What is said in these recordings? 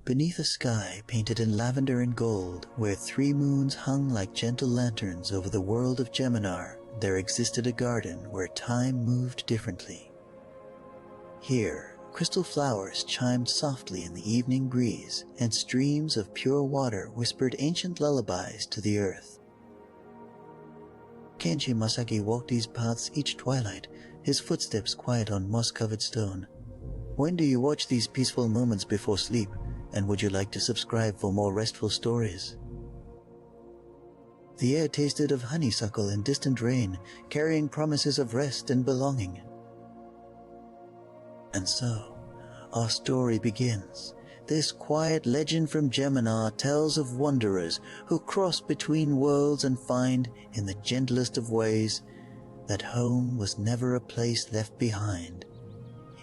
Beneath a sky painted in lavender and gold, where 3 moons hung like gentle lanterns over the world of Geminar, there existed a garden where time moved differently. Here, crystal flowers chimed softly in the evening breeze, and streams of pure water whispered ancient lullabies to the earth. Kenji Masaki walked these paths each twilight, his footsteps quiet on moss-covered stone. When do you watch these peaceful moments before sleep? And would you like to subscribe for more restful stories? The air tasted of honeysuckle and distant rain, carrying promises of rest and belonging. And so, our story begins. This quiet legend from Geminar tells of wanderers who cross between worlds and find, in the gentlest of ways, that home was never a place left behind.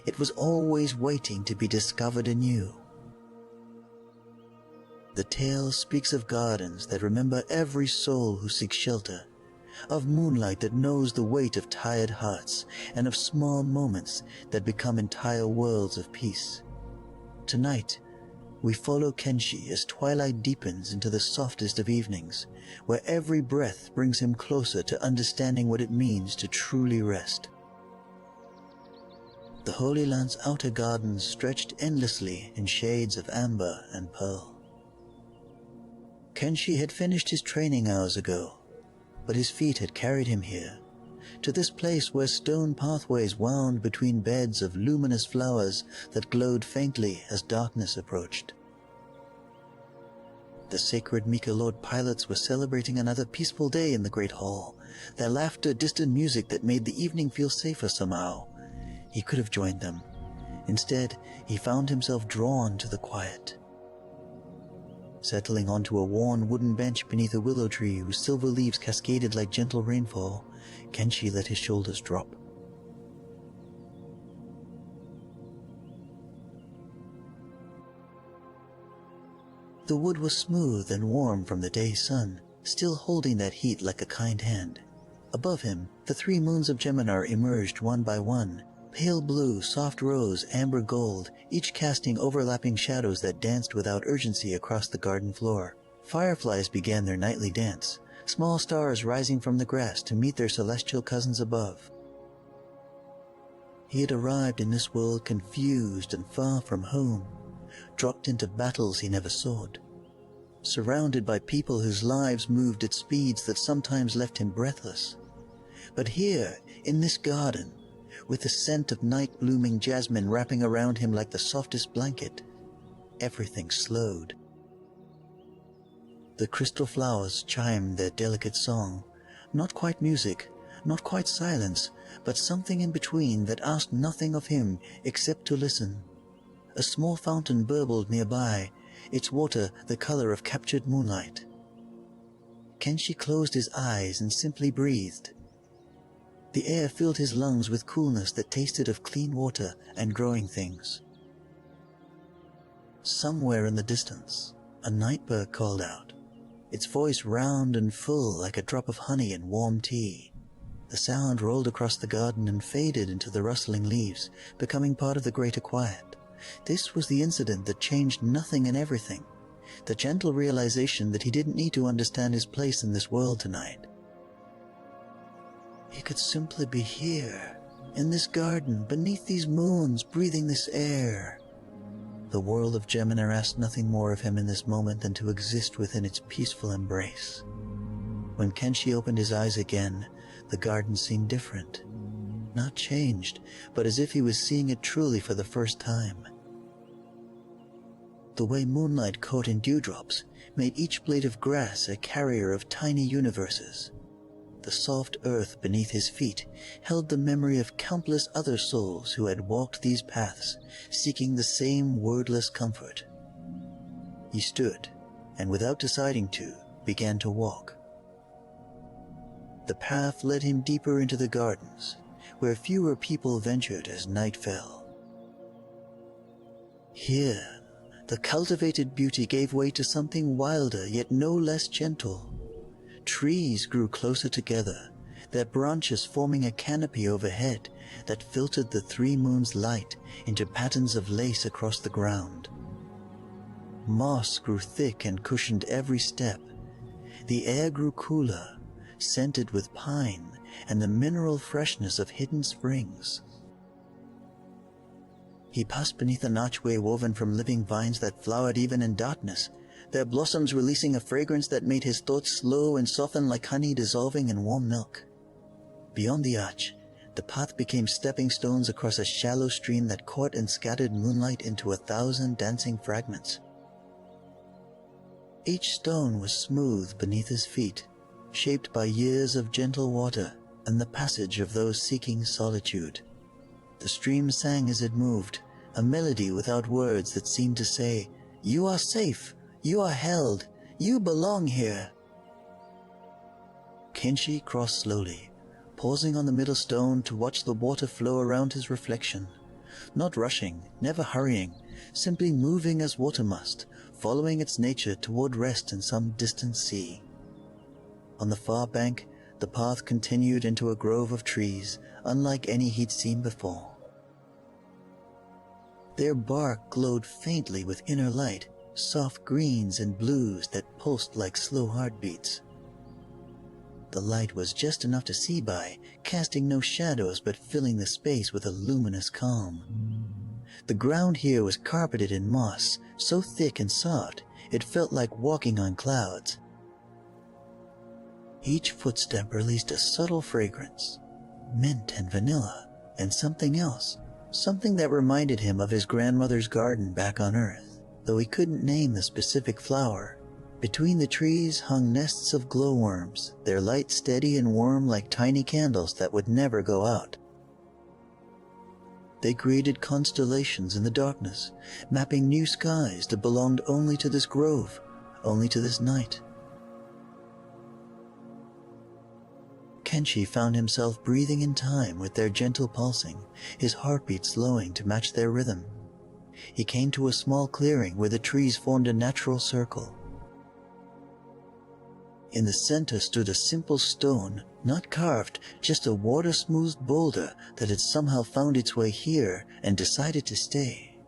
It was always waiting to be discovered anew. The tale speaks of gardens that remember every soul who seeks shelter, of moonlight that knows the weight of tired hearts, and of small moments that become entire worlds of peace. Tonight, we follow Kenshi as twilight deepens into the softest of evenings, where every breath brings him closer to understanding what it means to truly rest. The Holy Land's outer gardens stretched endlessly in shades of amber and pearl. Kenshi had finished his training hours ago, but his feet had carried him here, to this place where stone pathways wound between beds of luminous flowers that glowed faintly as darkness approached. The sacred Mika Lord pilots were celebrating another peaceful day in the great hall, their laughter distant music that made the evening feel safer somehow. He could have joined them. Instead, he found himself drawn to the quiet. Settling onto a worn wooden bench beneath a willow tree whose silver leaves cascaded like gentle rainfall, Kenshi let his shoulders drop. The wood was smooth and warm from the day's sun, still holding that heat like a kind hand. Above him, the 3 moons of Geminar emerged one by one, pale blue, soft rose, amber gold, each casting overlapping shadows that danced without urgency across the garden floor. Fireflies began their nightly dance, small stars rising from the grass to meet their celestial cousins above. He had arrived in this world confused and far from home, dropped into battles he never sought, surrounded by people whose lives moved at speeds that sometimes left him breathless. But here, in this garden, with the scent of night-blooming jasmine wrapping around him like the softest blanket, everything slowed. The crystal flowers chimed their delicate song, not quite music, not quite silence, but something in between that asked nothing of him except to listen. A small fountain burbled nearby, its water the color of captured moonlight. Kenshi closed his eyes and simply breathed. The air filled his lungs with coolness that tasted of clean water and growing things. Somewhere in the distance, a nightbird called out, its voice round and full like a drop of honey in warm tea. The sound rolled across the garden and faded into the rustling leaves, becoming part of the greater quiet. This was the incident that changed nothing and everything, the gentle realization that he didn't need to understand his place in this world tonight. He could simply be here, in this garden, beneath these moons, breathing this air. The world of Geminar asked nothing more of him in this moment than to exist within its peaceful embrace. When Kenshi opened his eyes again, the garden seemed different. Not changed, but as if he was seeing it truly for the first time. The way moonlight caught in dewdrops made each blade of grass a carrier of tiny universes. The soft earth beneath his feet held the memory of countless other souls who had walked these paths, seeking the same wordless comfort. He stood, and without deciding to, began to walk. The path led him deeper into the gardens, where fewer people ventured as night fell. Here, the cultivated beauty gave way to something wilder yet no less gentle. Trees grew closer together, their branches forming a canopy overhead that filtered the 3 moons' light into patterns of lace across the ground. Moss grew thick and cushioned every step. The air grew cooler, scented with pine and the mineral freshness of hidden springs. He passed beneath an archway woven from living vines that flowered even in darkness, their blossoms releasing a fragrance that made his thoughts slow and soften like honey dissolving in warm milk. Beyond the arch, the path became stepping stones across a shallow stream that caught and scattered moonlight into 1,000 dancing fragments. Each stone was smooth beneath his feet, shaped by years of gentle water and the passage of those seeking solitude. The stream sang as it moved, a melody without words that seemed to say, "You are safe, you are held, you belong here." Kenshi crossed slowly, pausing on the middle stone to watch the water flow around his reflection. Not rushing, never hurrying, simply moving as water must, following its nature toward rest in some distant sea. On the far bank, the path continued into a grove of trees, unlike any he'd seen before. Their bark glowed faintly with inner light, soft greens and blues that pulsed like slow heartbeats. The light was just enough to see by, casting no shadows but filling the space with a luminous calm. The ground here was carpeted in moss, so thick and soft it felt like walking on clouds. Each footstep released a subtle fragrance, mint and vanilla, and something else, something that reminded him of his grandmother's garden back on Earth, though he couldn't name the specific flower. Between the trees hung nests of glowworms, their light steady and warm like tiny candles that would never go out. They created constellations in the darkness, mapping new skies that belonged only to this grove, only to this night. Kenshi found himself breathing in time with their gentle pulsing, his heartbeat slowing to match their rhythm. He came to a small clearing where the trees formed a natural circle. In the center stood a simple stone, not carved, just a water-smoothed boulder that had somehow found its way here and decided to stay.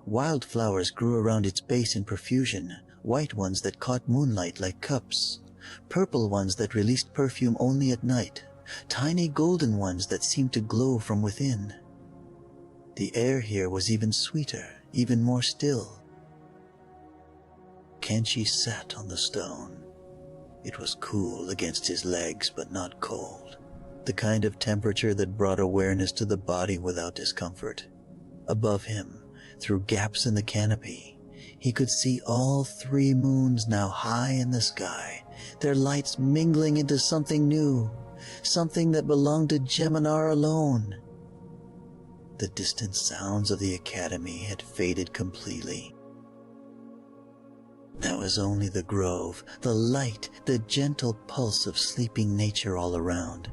Wildflowers grew around its base in profusion, white ones that caught moonlight like cups, purple ones that released perfume only at night, tiny golden ones that seemed to glow from within. The air here was even sweeter, even more still. Kenshi sat on the stone. It was cool against his legs, but not cold. The kind of temperature that brought awareness to the body without discomfort. Above him, through gaps in the canopy, he could see all 3 moons now high in the sky, their lights mingling into something new, something that belonged to Geminar alone. The distant sounds of the academy had faded completely. That was only the grove, the light, the gentle pulse of sleeping nature all around.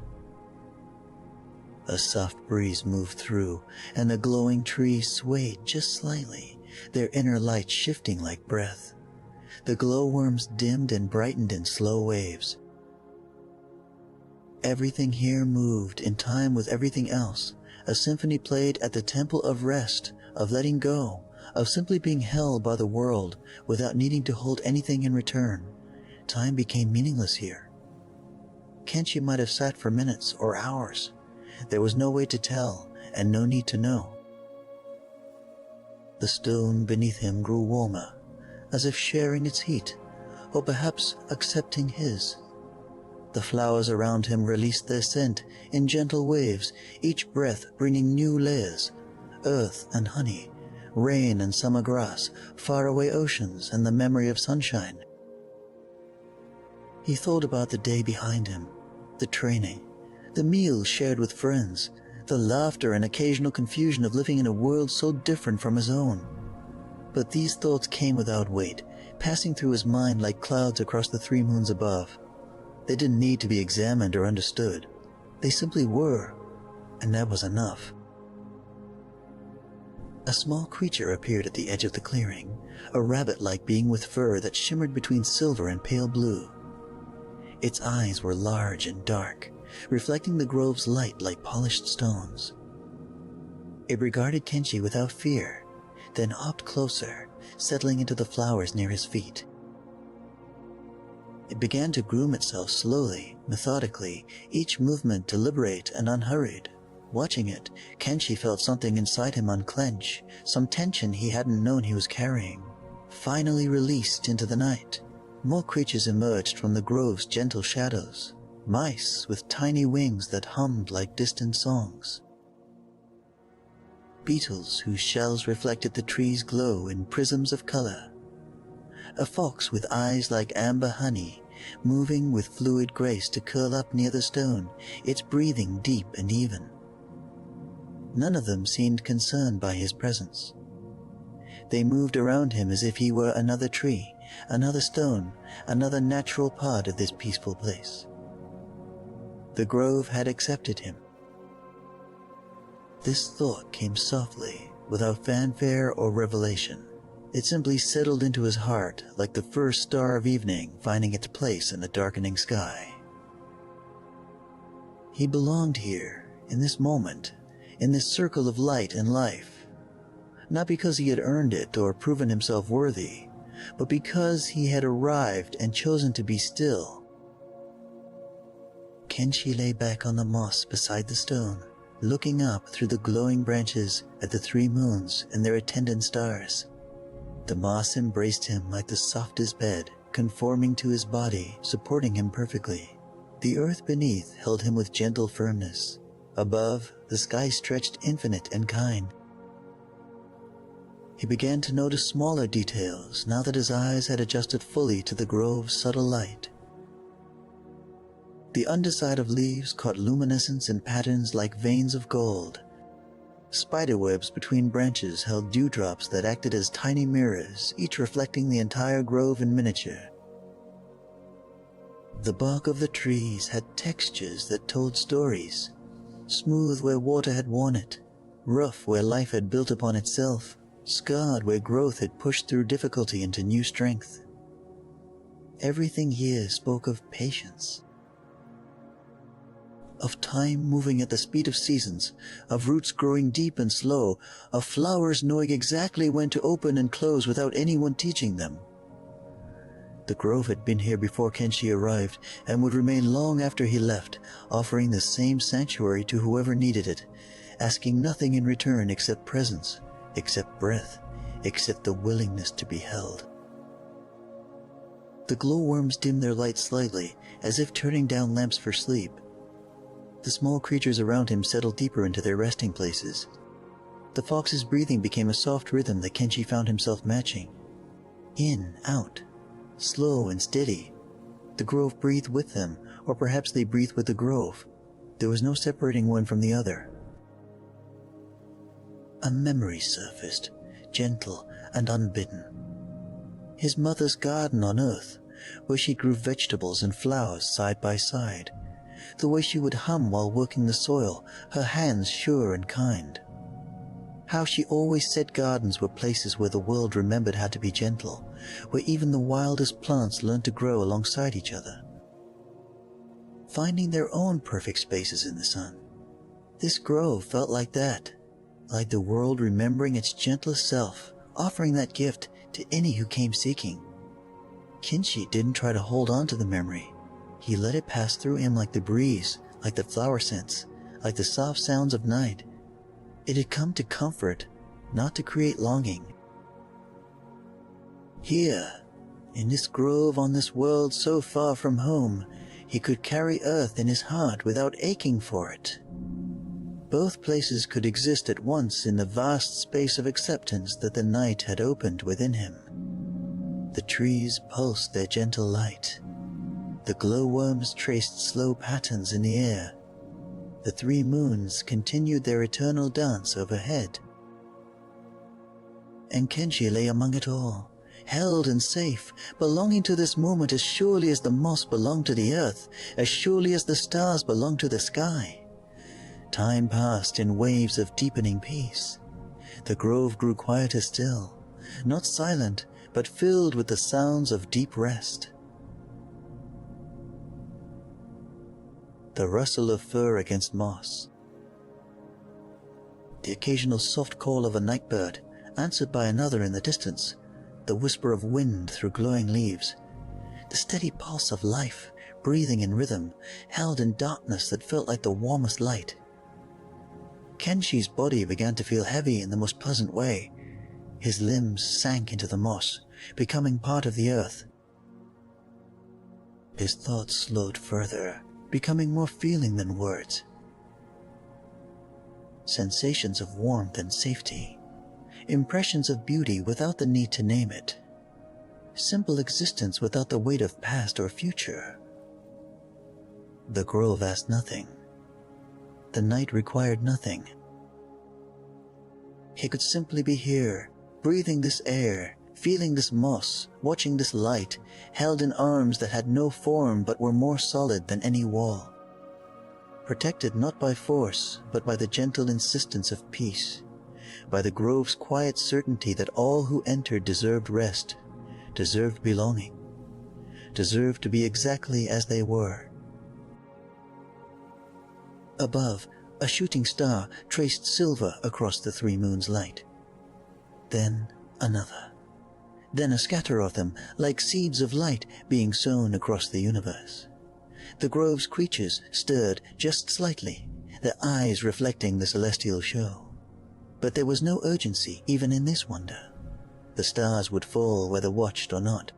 A soft breeze moved through, and the glowing trees swayed just slightly, their inner light shifting like breath. The glowworms dimmed and brightened in slow waves. Everything here moved in time with everything else, a symphony played at the temple of rest, of letting go, of simply being held by the world without needing to hold anything in return. Time became meaningless here. Kenshi might have sat for minutes or hours. There was no way to tell, and no need to know. The stone beneath him grew warmer, as if sharing its heat, or perhaps accepting his. The flowers around him released their scent in gentle waves, each breath bringing new layers, earth and honey, rain and summer grass, faraway oceans and the memory of sunshine. He thought about the day behind him, the training, the meals shared with friends, the laughter and occasional confusion of living in a world so different from his own. But these thoughts came without weight, passing through his mind like clouds across the 3 moons above. They didn't need to be examined or understood. They simply were, and that was enough. A small creature appeared at the edge of the clearing, a rabbit-like being with fur that shimmered between silver and pale blue. Its eyes were large and dark, reflecting the grove's light like polished stones. It regarded Kenshi without fear, then hopped closer, settling into the flowers near his feet. It began to groom itself slowly, methodically, each movement deliberate and unhurried. Watching it, Kenshi felt something inside him unclench, some tension he hadn't known he was carrying. Finally released into the night, more creatures emerged from the grove's gentle shadows, mice with tiny wings that hummed like distant songs. Beetles whose shells reflected the tree's glow in prisms of color. A fox with eyes like amber honey, moving with fluid grace to curl up near the stone, its breathing deep and even. None of them seemed concerned by his presence. They moved around him as if he were another tree, another stone, another natural part of this peaceful place. The grove had accepted him. This thought came softly, without fanfare or revelation. It simply settled into his heart like the first star of evening finding its place in the darkening sky. He belonged here, in this moment, in this circle of light and life, not because he had earned it or proven himself worthy, but because he had arrived and chosen to be still. Kenshi lay back on the moss beside the stone, looking up through the glowing branches at the 3 moons and their attendant stars. The moss embraced him like the softest bed, conforming to his body, supporting him perfectly. The earth beneath held him with gentle firmness. Above, the sky stretched infinite and kind. He began to notice smaller details now that his eyes had adjusted fully to the grove's subtle light. The underside of leaves caught luminescence in patterns like veins of gold. Spiderwebs between branches held dewdrops that acted as tiny mirrors, each reflecting the entire grove in miniature. The bark of the trees had textures that told stories, smooth where water had worn it, rough where life had built upon itself, scarred where growth had pushed through difficulty into new strength. Everything here spoke of patience, of time moving at the speed of seasons, of roots growing deep and slow, of flowers knowing exactly when to open and close without anyone teaching them. The grove had been here before Kenshi arrived and would remain long after he left, offering the same sanctuary to whoever needed it, asking nothing in return except presence, except breath, except the willingness to be held. The glowworms dimmed their light slightly, as if turning down lamps for sleep. The small creatures around him settled deeper into their resting places. The fox's breathing became a soft rhythm that Kenshi found himself matching. In, out, slow and steady. The grove breathed with them, or perhaps they breathed with the grove. There was no separating one from the other. A memory surfaced, gentle and unbidden. His mother's garden on Earth, where she grew vegetables and flowers side by side. The way she would hum while working the soil, her hands sure and kind. How she always said gardens were places where the world remembered how to be gentle, where even the wildest plants learned to grow alongside each other, finding their own perfect spaces in the sun. This grove felt like that, like the world remembering its gentlest self, offering that gift to any who came seeking. Kenshi didn't try to hold on to the memory. He let it pass through him like the breeze, like the flower scents, like the soft sounds of night. It had come to comfort, not to create longing. Here, in this grove on this world so far from home, he could carry earth in his heart without aching for it. Both places could exist at once in the vast space of acceptance that the night had opened within him. The trees pulsed their gentle light. The glowworms traced slow patterns in the air. The 3 moons continued their eternal dance overhead. And Kenshi lay among it all, held and safe, belonging to this moment as surely as the moss belonged to the earth, as surely as the stars belonged to the sky. Time passed in waves of deepening peace. The grove grew quieter still, not silent, but filled with the sounds of deep rest. The rustle of fur against moss, the occasional soft call of a night bird, answered by another in the distance, the whisper of wind through glowing leaves, the steady pulse of life, breathing in rhythm, held in darkness that felt like the warmest light. Kenshi's body began to feel heavy in the most pleasant way. His limbs sank into the moss, becoming part of the earth. His thoughts slowed further, becoming more feeling than words. Sensations of warmth and safety, impressions of beauty without the need to name it, simple existence without the weight of past or future. The grove asked nothing. The night required nothing. He could simply be here, breathing this air, feeling this moss, watching this light, held in arms that had no form but were more solid than any wall. Protected not by force, but by the gentle insistence of peace, by the grove's quiet certainty that all who entered deserved rest, deserved belonging, deserved to be exactly as they were. Above, a shooting star traced silver across the three moons' light. Then another. Then a scatter of them, like seeds of light being sown across the universe. The grove's creatures stirred just slightly, their eyes reflecting the celestial show. But there was no urgency even in this wonder. The stars would fall whether watched or not.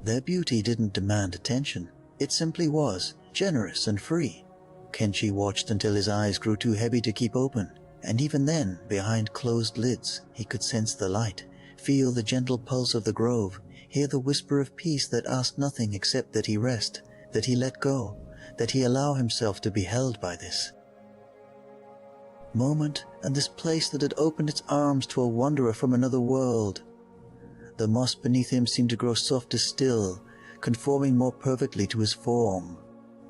Their beauty didn't demand attention. It simply was, generous and free. Kenshi watched until his eyes grew too heavy to keep open, and even then, behind closed lids, he could sense the light, feel the gentle pulse of the grove, hear the whisper of peace that asked nothing except that he rest, that he let go, that he allow himself to be held by this moment and this place that had opened its arms to a wanderer from another world. The moss beneath him seemed to grow softer still, conforming more perfectly to his form.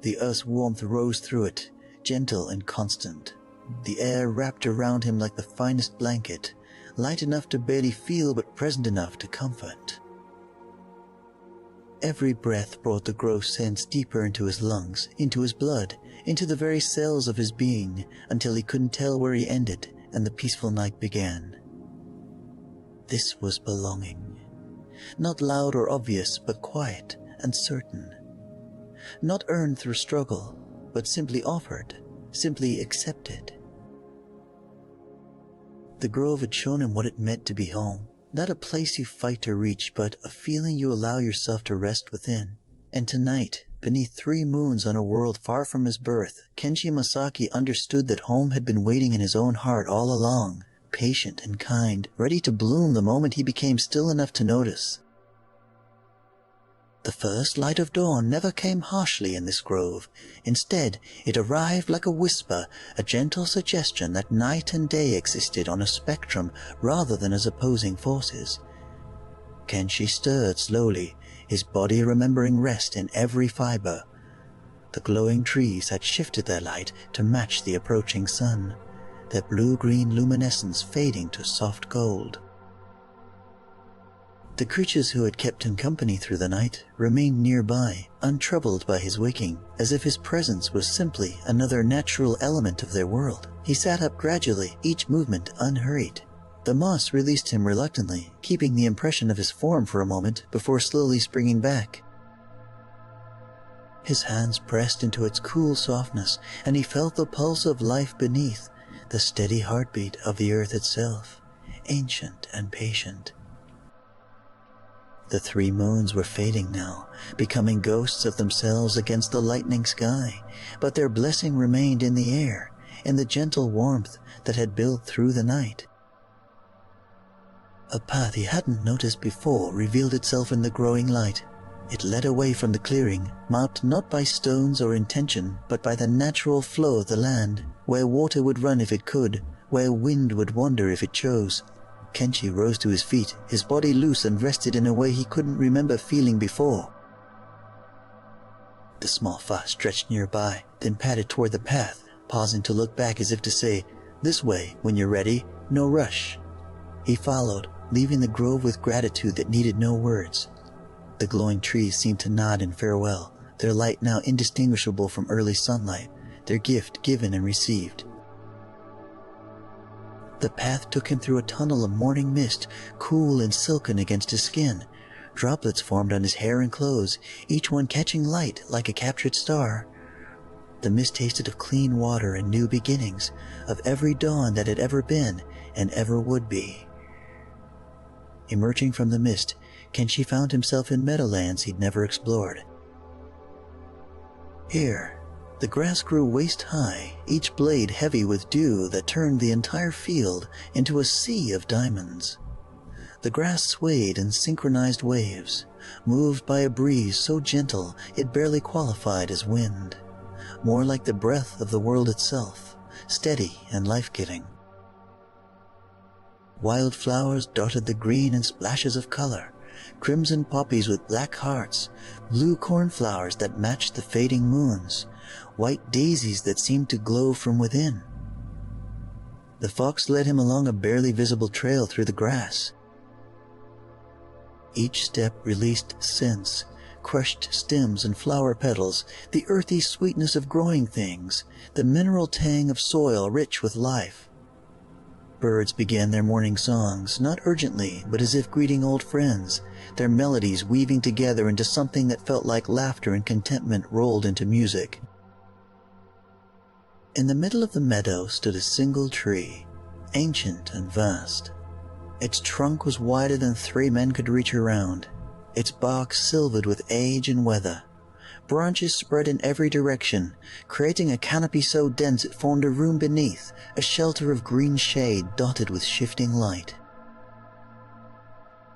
The earth's warmth rose through it, gentle and constant. The air wrapped around him like the finest blanket, light enough to barely feel but present enough to comfort. Every breath brought the grove sense deeper into his lungs, into his blood, into the very cells of his being, until he couldn't tell where he ended and the peaceful night began. This was belonging. Not loud or obvious, but quiet and certain. Not earned through struggle, but simply offered, simply accepted. The grove had shown him what it meant to be home. Not a place you fight to reach, but a feeling you allow yourself to rest within. And tonight, beneath 3 moons on a world far from his birth, Kenshi Masaki understood that home had been waiting in his own heart all along, patient and kind, ready to bloom the moment he became still enough to notice. The first light of dawn never came harshly in this grove. Instead, it arrived like a whisper, a gentle suggestion that night and day existed on a spectrum rather than as opposing forces. Kenshi stirred slowly, his body remembering rest in every fiber. The glowing trees had shifted their light to match the approaching sun, their blue-green luminescence fading to soft gold. The creatures who had kept him company through the night remained nearby, untroubled by his waking, as if his presence was simply another natural element of their world. He sat up gradually, each movement unhurried. The moss released him reluctantly, keeping the impression of his form for a moment before slowly springing back. His hands pressed into its cool softness, and he felt the pulse of life beneath, the steady heartbeat of the earth itself, ancient and patient. The 3 moons were fading now, becoming ghosts of themselves against the lightening sky, but their blessing remained in the air, in the gentle warmth that had built through the night. A path he hadn't noticed before revealed itself in the growing light. It led away from the clearing, marked not by stones or intention, but by the natural flow of the land, where water would run if it could, where wind would wander if it chose. Kenshi rose to his feet, his body loose and rested in a way he couldn't remember feeling before. The small fox stretched nearby, then padded toward the path, pausing to look back as if to say, "This way, when you're ready, no rush." He followed, leaving the grove with gratitude that needed no words. The glowing trees seemed to nod in farewell, their light now indistinguishable from early sunlight, their gift given and received. The path took him through a tunnel of morning mist, cool and silken against his skin. Droplets formed on his hair and clothes, each one catching light like a captured star. The mist tasted of clean water and new beginnings, of every dawn that had ever been and ever would be. Emerging from the mist, Kenshi found himself in meadowlands he'd never explored. Here, the grass grew waist-high, each blade heavy with dew that turned the entire field into a sea of diamonds. The grass swayed in synchronized waves, moved by a breeze so gentle it barely qualified as wind, more like the breath of the world itself, steady and life-giving. Wildflowers dotted the green in splashes of color, crimson poppies with black hearts, blue cornflowers that matched the fading moons, white daisies that seemed to glow from within. The fox led him along a barely visible trail through the grass. Each step released scents, crushed stems and flower petals, the earthy sweetness of growing things, the mineral tang of soil rich with life. Birds began their morning songs, not urgently, but as if greeting old friends, their melodies weaving together into something that felt like laughter and contentment rolled into music. In the middle of the meadow stood a single tree, ancient and vast. Its trunk was wider than 3 men could reach around, its bark silvered with age and weather. Branches spread in every direction, creating a canopy so dense it formed a room beneath, a shelter of green shade dotted with shifting light.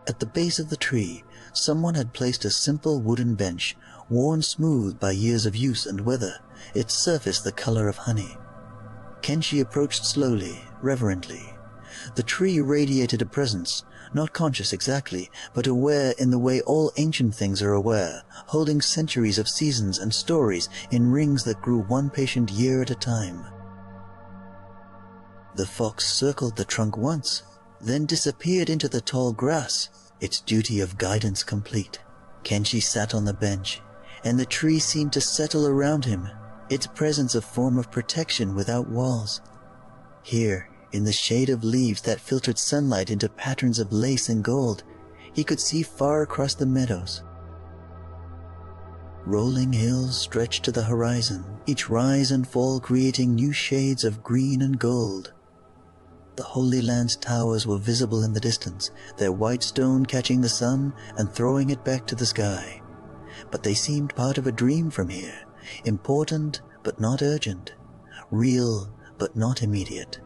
At the base of the tree, someone had placed a simple wooden bench, worn smooth by years of use and weather, its surface the color of honey. Kenshi approached slowly, reverently. The tree radiated a presence, not conscious exactly, but aware in the way all ancient things are aware, holding centuries of seasons and stories in rings that grew one patient year at a time. The fox circled the trunk once, then disappeared into the tall grass, its duty of guidance complete. Kenshi sat on the bench, and the tree seemed to settle around him, its presence a form of protection without walls. Here, in the shade of leaves that filtered sunlight into patterns of lace and gold, he could see far across the meadows. Rolling hills stretched to the horizon, each rise and fall creating new shades of green and gold. The Holy Land's towers were visible in the distance, their white stone catching the sun and throwing it back to the sky. But they seemed part of a dream from here, important but not urgent, real but not immediate.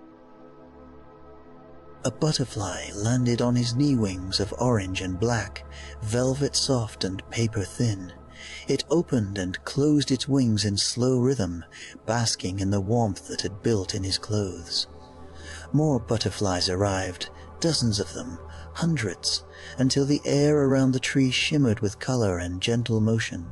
A butterfly landed on his knee wings of orange and black, velvet soft and paper thin. It opened and closed its wings in slow rhythm, basking in the warmth that had built in his clothes. More butterflies arrived, dozens of them, hundreds, until the air around the tree shimmered with color and gentle motion.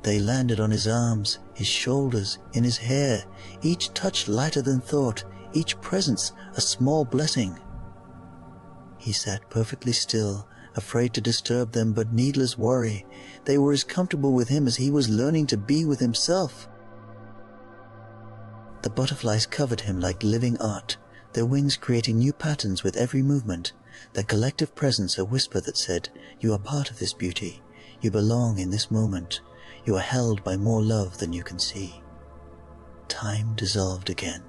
They landed on his arms, his shoulders, in his hair, each touch lighter than thought, each presence a small blessing. He sat perfectly still, afraid to disturb them, but needless worry. They were as comfortable with him as he was learning to be with himself. The butterflies covered him like living art, their wings creating new patterns with every movement, their collective presence a whisper that said, "You are part of this beauty. You belong in this moment. You are held by more love than you can see." Time dissolved again.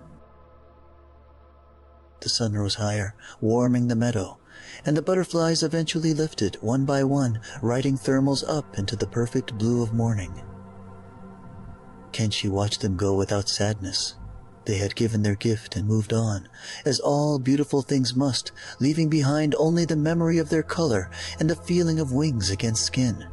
The sun rose higher, warming the meadow, and the butterflies eventually lifted, one by one, riding thermals up into the perfect blue of morning. Kenshi watched them go without sadness. They had given their gift and moved on, as all beautiful things must, leaving behind only the memory of their color and the feeling of wings against skin.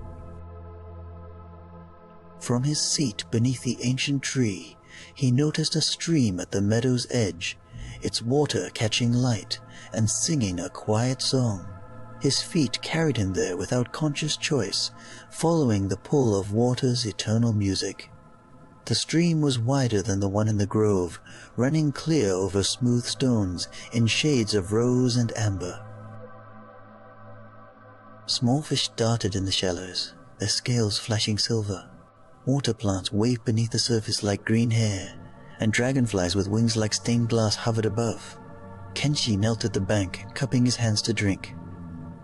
From his seat beneath the ancient tree, he noticed a stream at the meadow's edge, its water catching light and singing a quiet song. His feet carried him there without conscious choice, following the pull of water's eternal music. The stream was wider than the one in the grove, running clear over smooth stones in shades of rose and amber. Small fish darted in the shallows, their scales flashing silver. Water plants waved beneath the surface like green hair, and dragonflies with wings like stained glass hovered above. Kenshi knelt at the bank, cupping his hands to drink.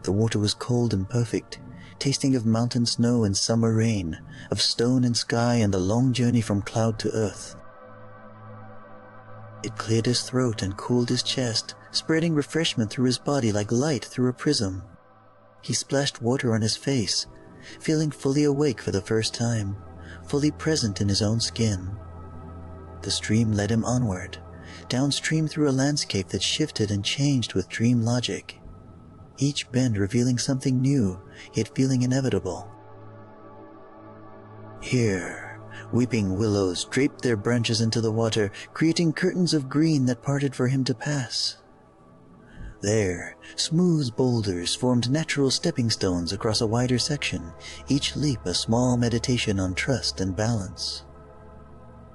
The water was cold and perfect, tasting of mountain snow and summer rain, of stone and sky and the long journey from cloud to earth. It cleared his throat and cooled his chest, spreading refreshment through his body like light through a prism. He splashed water on his face, feeling fully awake for the first time, fully present in his own skin. The stream led him onward, downstream through a landscape that shifted and changed with dream logic, each bend revealing something new, yet feeling inevitable. Here, weeping willows draped their branches into the water, creating curtains of green that parted for him to pass. There, smooth boulders formed natural stepping stones across a wider section, each leap a small meditation on trust and balance.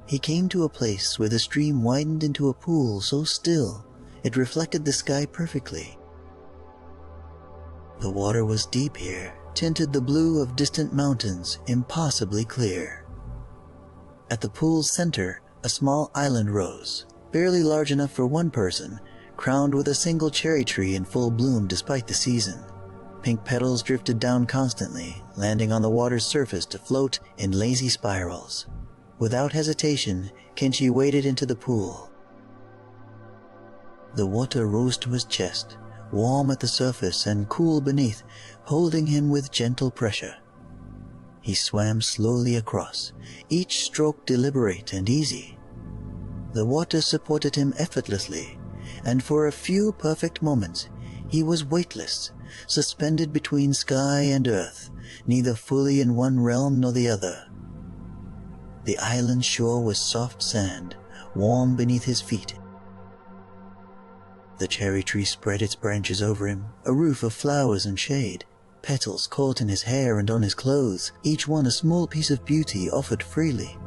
He came to a place where the stream widened into a pool so still it reflected the sky perfectly. The water was deep here, tinted the blue of distant mountains, impossibly clear. At the pool's center, a small island rose, barely large enough for one person, crowned with a single cherry tree in full bloom despite the season. Pink petals drifted down constantly, landing on the water's surface to float in lazy spirals. Without hesitation, Kenshi waded into the pool. The water rose to his chest, warm at the surface and cool beneath, holding him with gentle pressure. He swam slowly across, each stroke deliberate and easy. The water supported him effortlessly, and for a few perfect moments he was weightless, suspended between sky and earth, neither fully in one realm nor the other. The island shore was soft sand, warm beneath his feet. The cherry tree spread its branches over him, a roof of flowers and shade. Petals caught in his hair and on his clothes, each one a small piece of beauty offered freely.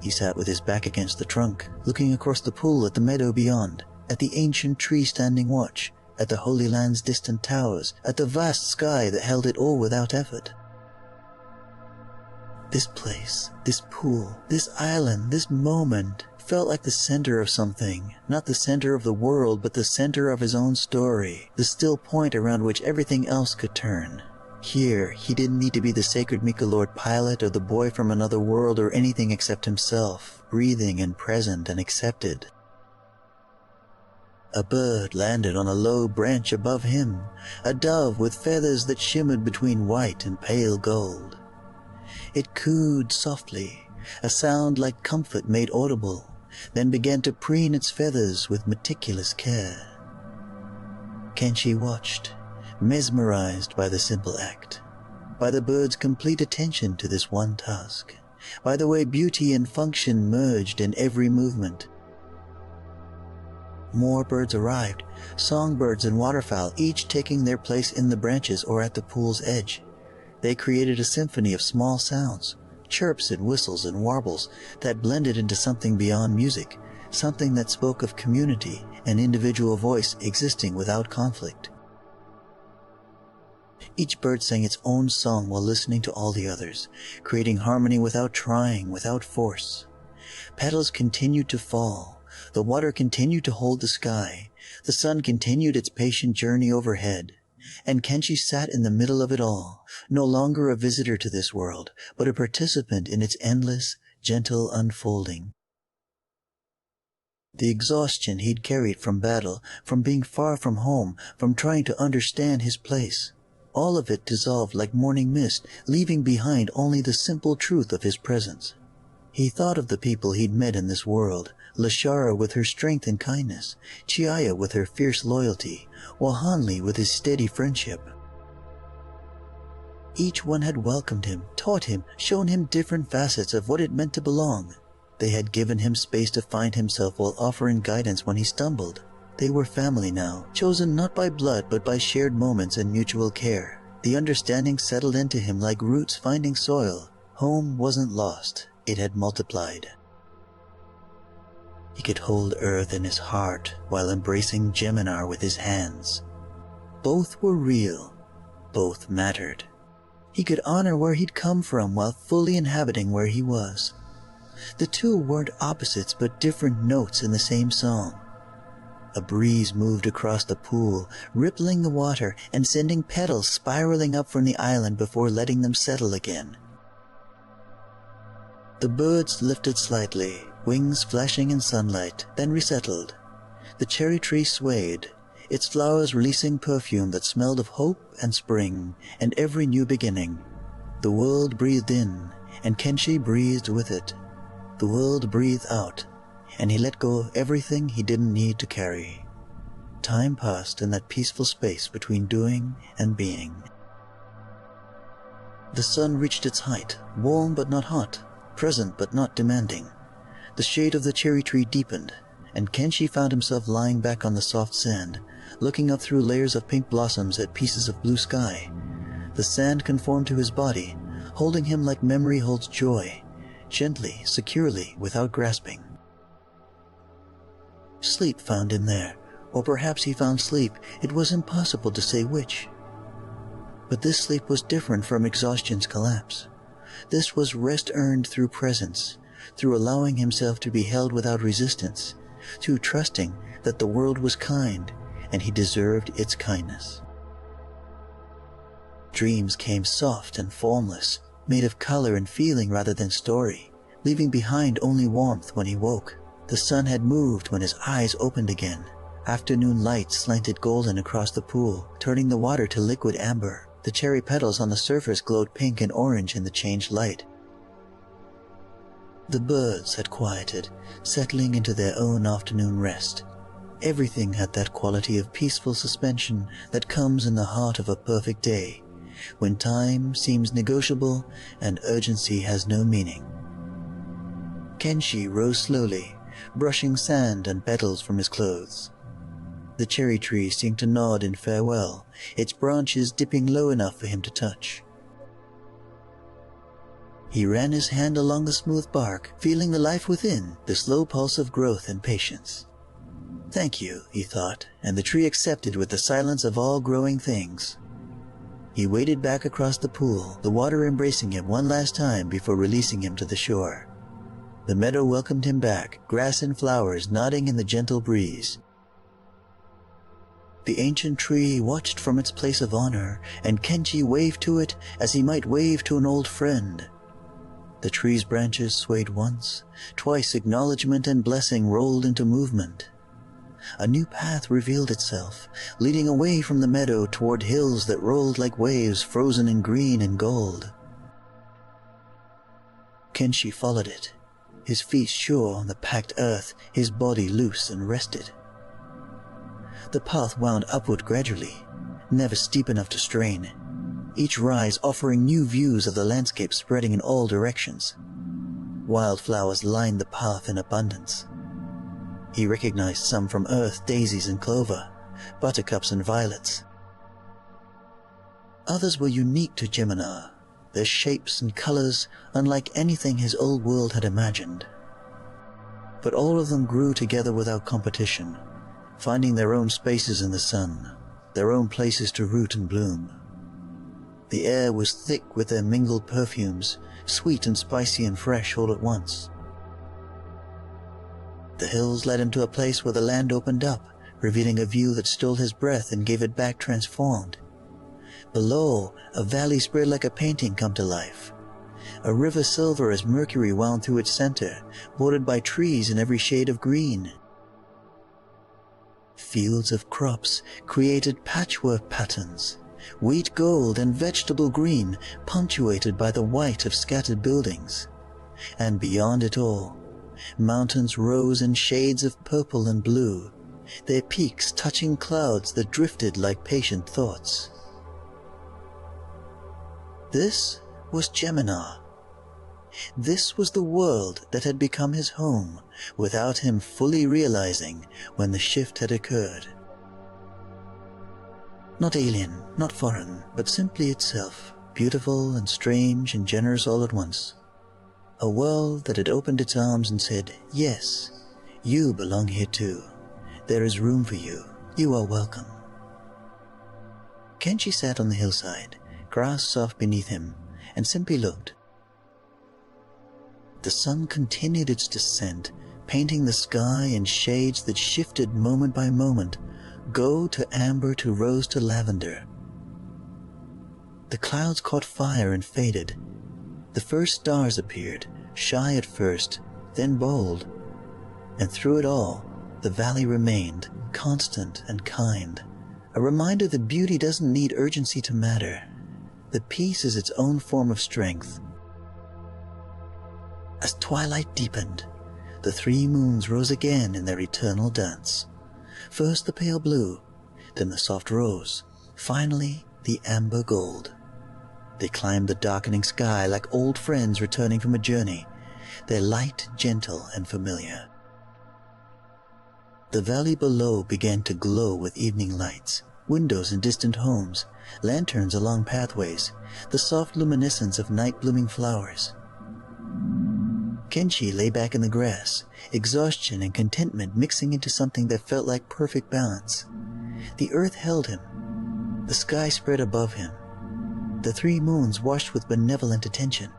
He sat with his back against the trunk, looking across the pool at the meadow beyond, at the ancient tree standing watch, at the Holy Land's distant towers, at the vast sky that held it all without effort. This place, this pool, this island, this moment felt like the center of something, not the center of the world, but the center of his own story, the still point around which everything else could turn. Here, he didn't need to be the sacred Mika-Lord pilot or the boy from another world or anything except himself, breathing and present and accepted. A bird landed on a low branch above him, a dove with feathers that shimmered between white and pale gold. It cooed softly, a sound like comfort made audible, then began to preen its feathers with meticulous care. Kenshi watched, mesmerized by the simple act, by the bird's complete attention to this one task, by the way beauty and function merged in every movement. More birds arrived, songbirds and waterfowl, each taking their place in the branches or at the pool's edge. They created a symphony of small sounds, chirps and whistles and warbles that blended into something beyond music, something that spoke of community and individual voice existing without conflict. Each bird sang its own song while listening to all the others, creating harmony without trying, without force. Petals continued to fall, the water continued to hold the sky, the sun continued its patient journey overhead, and Kenshi sat in the middle of it all, no longer a visitor to this world, but a participant in its endless, gentle unfolding. The exhaustion he'd carried from battle, from being far from home, from trying to understand his place, all of it dissolved like morning mist, leaving behind only the simple truth of his presence. He thought of the people he'd met in this world, Lashara with her strength and kindness, Chiaya with her fierce loyalty, while Hanli with his steady friendship. Each one had welcomed him, taught him, shown him different facets of what it meant to belong. They had given him space to find himself while offering guidance when he stumbled. They were family now, chosen not by blood but by shared moments and mutual care. The understanding settled into him like roots finding soil. Home wasn't lost, it had multiplied. He could hold Earth in his heart while embracing Geminar with his hands. Both were real, both mattered. He could honor where he'd come from while fully inhabiting where he was. The two weren't opposites but different notes in the same song. A breeze moved across the pool, rippling the water and sending petals spiraling up from the island before letting them settle again. The birds lifted slightly, wings flashing in sunlight, then resettled. The cherry tree swayed, its flowers releasing perfume that smelled of hope and spring and every new beginning. The world breathed in, and Kenshi breathed with it. The world breathed out, and he let go of everything he didn't need to carry. Time passed in that peaceful space between doing and being. The sun reached its height, warm but not hot, present but not demanding. The shade of the cherry tree deepened, and Kenshi found himself lying back on the soft sand, looking up through layers of pink blossoms at pieces of blue sky. The sand conformed to his body, holding him like memory holds joy, gently, securely, without grasping. Sleep found him there, or perhaps he found sleep. It was impossible to say which. But this sleep was different from exhaustion's collapse. This was rest earned through presence, through allowing himself to be held without resistance, through trusting that the world was kind and he deserved its kindness. Dreams came soft and formless, made of color and feeling rather than story, leaving behind only warmth when he woke. The sun had moved when his eyes opened again. Afternoon light slanted golden across the pool, turning the water to liquid amber. The cherry petals on the surface glowed pink and orange in the changed light. The birds had quieted, settling into their own afternoon rest. Everything had that quality of peaceful suspension that comes in the heart of a perfect day, when time seems negotiable and urgency has no meaning. Kenshi rose slowly, brushing sand and petals from his clothes. The cherry tree seemed to nod in farewell, its branches dipping low enough for him to touch. He ran his hand along the smooth bark, feeling the life within, the slow pulse of growth and patience. Thank you, he thought, and the tree accepted with the silence of all growing things. He waded back across the pool, the water embracing him one last time before releasing him to the shore. The meadow welcomed him back, grass and flowers nodding in the gentle breeze. The ancient tree watched from its place of honor, and Kenshi waved to it as he might wave to an old friend. The tree's branches swayed once, twice acknowledgement and blessing rolled into movement. A new path revealed itself, leading away from the meadow toward hills that rolled like waves frozen in green and gold. Kenshi followed it, his feet sure on the packed earth, his body loose and rested. The path wound upward gradually, never steep enough to strain, each rise offering new views of the landscape spreading in all directions. Wildflowers lined the path in abundance. He recognized some from earth, daisies and clover, buttercups and violets. Others were unique to Gemini, their shapes and colors unlike anything his old world had imagined. But all of them grew together without competition, finding their own spaces in the sun, their own places to root and bloom. The air was thick with their mingled perfumes, sweet and spicy and fresh all at once. The hills led him to a place where the land opened up, revealing a view that stole his breath and gave it back transformed. Below, a valley spread like a painting come to life. A river silver as mercury wound through its center, bordered by trees in every shade of green. Fields of crops created patchwork patterns, wheat gold and vegetable green punctuated by the white of scattered buildings. And beyond it all, mountains rose in shades of purple and blue, their peaks touching clouds that drifted like patient thoughts. This was Gemini. This was the world that had become his home without him fully realizing when the shift had occurred. Not alien, not foreign, but simply itself, beautiful and strange and generous all at once. A world that had opened its arms and said, yes, you belong here too. There is room for you. You are welcome. Kenshi sat on the hillside, grass soft beneath him, and simply looked. The sun continued its descent, painting the sky in shades that shifted moment by moment, gold to amber to rose to lavender. The clouds caught fire and faded. The first stars appeared, shy at first, then bold. And through it all, the valley remained, constant and kind, a reminder that beauty doesn't need urgency to matter, that peace is its own form of strength. As twilight deepened, the three moons rose again in their eternal dance. First the pale blue, then the soft rose, finally the amber gold. They climbed the darkening sky like old friends returning from a journey, their light gentle and familiar. The valley below began to glow with evening lights, windows in distant homes, lanterns along pathways, the soft luminescence of night-blooming flowers. Kenshi lay back in the grass, exhaustion and contentment mixing into something that felt like perfect balance. The earth held him. The sky spread above him. The three moons watched with benevolent attention.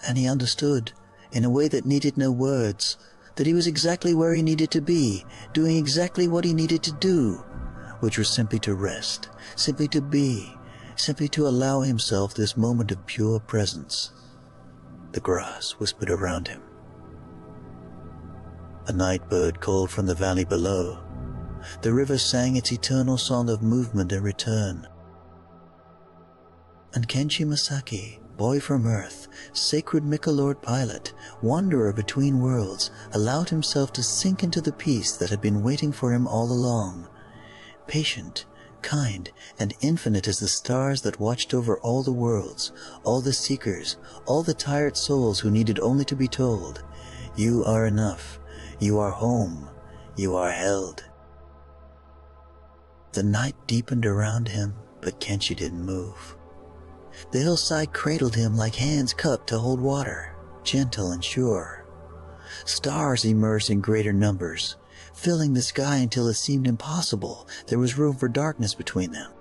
And he understood, in a way that needed no words, that he was exactly where he needed to be, doing exactly what he needed to do, which was simply to rest, simply to be, simply to allow himself this moment of pure presence. The grass whispered around him. A night bird called from the valley below. The river sang its eternal song of movement and return. And Kenshi Masaki, boy from Earth, sacred Michalord pilot, wanderer between worlds, allowed himself to sink into the peace that had been waiting for him all along. Patient, kind, and infinite as the stars that watched over all the worlds, all the seekers, all the tired souls who needed only to be told, "You are enough, you are home, you are held." The night deepened around him, but Kenshi didn't move. The hillside cradled him like hands cupped to hold water, gentle and sure. Stars emerged in greater numbers, filling the sky until it seemed impossible there was room for darkness between them.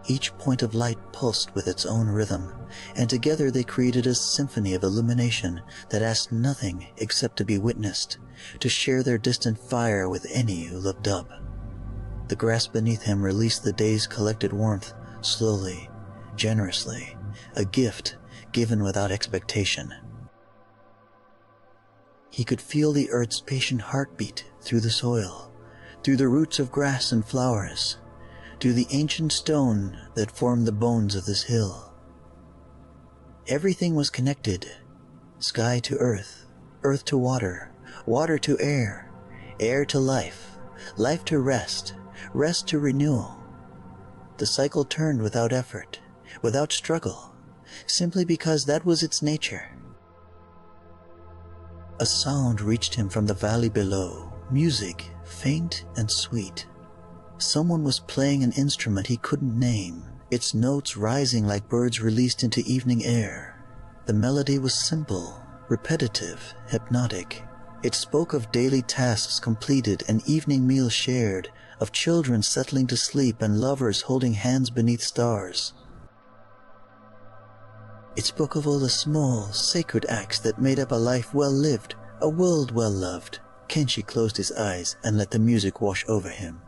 Each point of light pulsed with its own rhythm, and together they created a symphony of illumination that asked nothing except to be witnessed, to share their distant fire with any who looked up. The grass beneath him released the day's collected warmth, slowly, generously, a gift given without expectation. He could feel the earth's patient heartbeat through the soil, through the roots of grass and flowers, through the ancient stone that formed the bones of this hill. Everything was connected, sky to earth, earth to water, water to air, air to life, life to rest, rest to renewal. The cycle turned without effort, without struggle, simply because that was its nature. A sound reached him from the valley below, music, faint and sweet. Someone was playing an instrument he couldn't name, its notes rising like birds released into evening air. The melody was simple, repetitive, hypnotic. It spoke of daily tasks completed and evening meals shared, of children settling to sleep and lovers holding hands beneath stars. It spoke of all the small, sacred acts that made up a life well lived, a world well loved. Kenshi closed his eyes and let the music wash over him.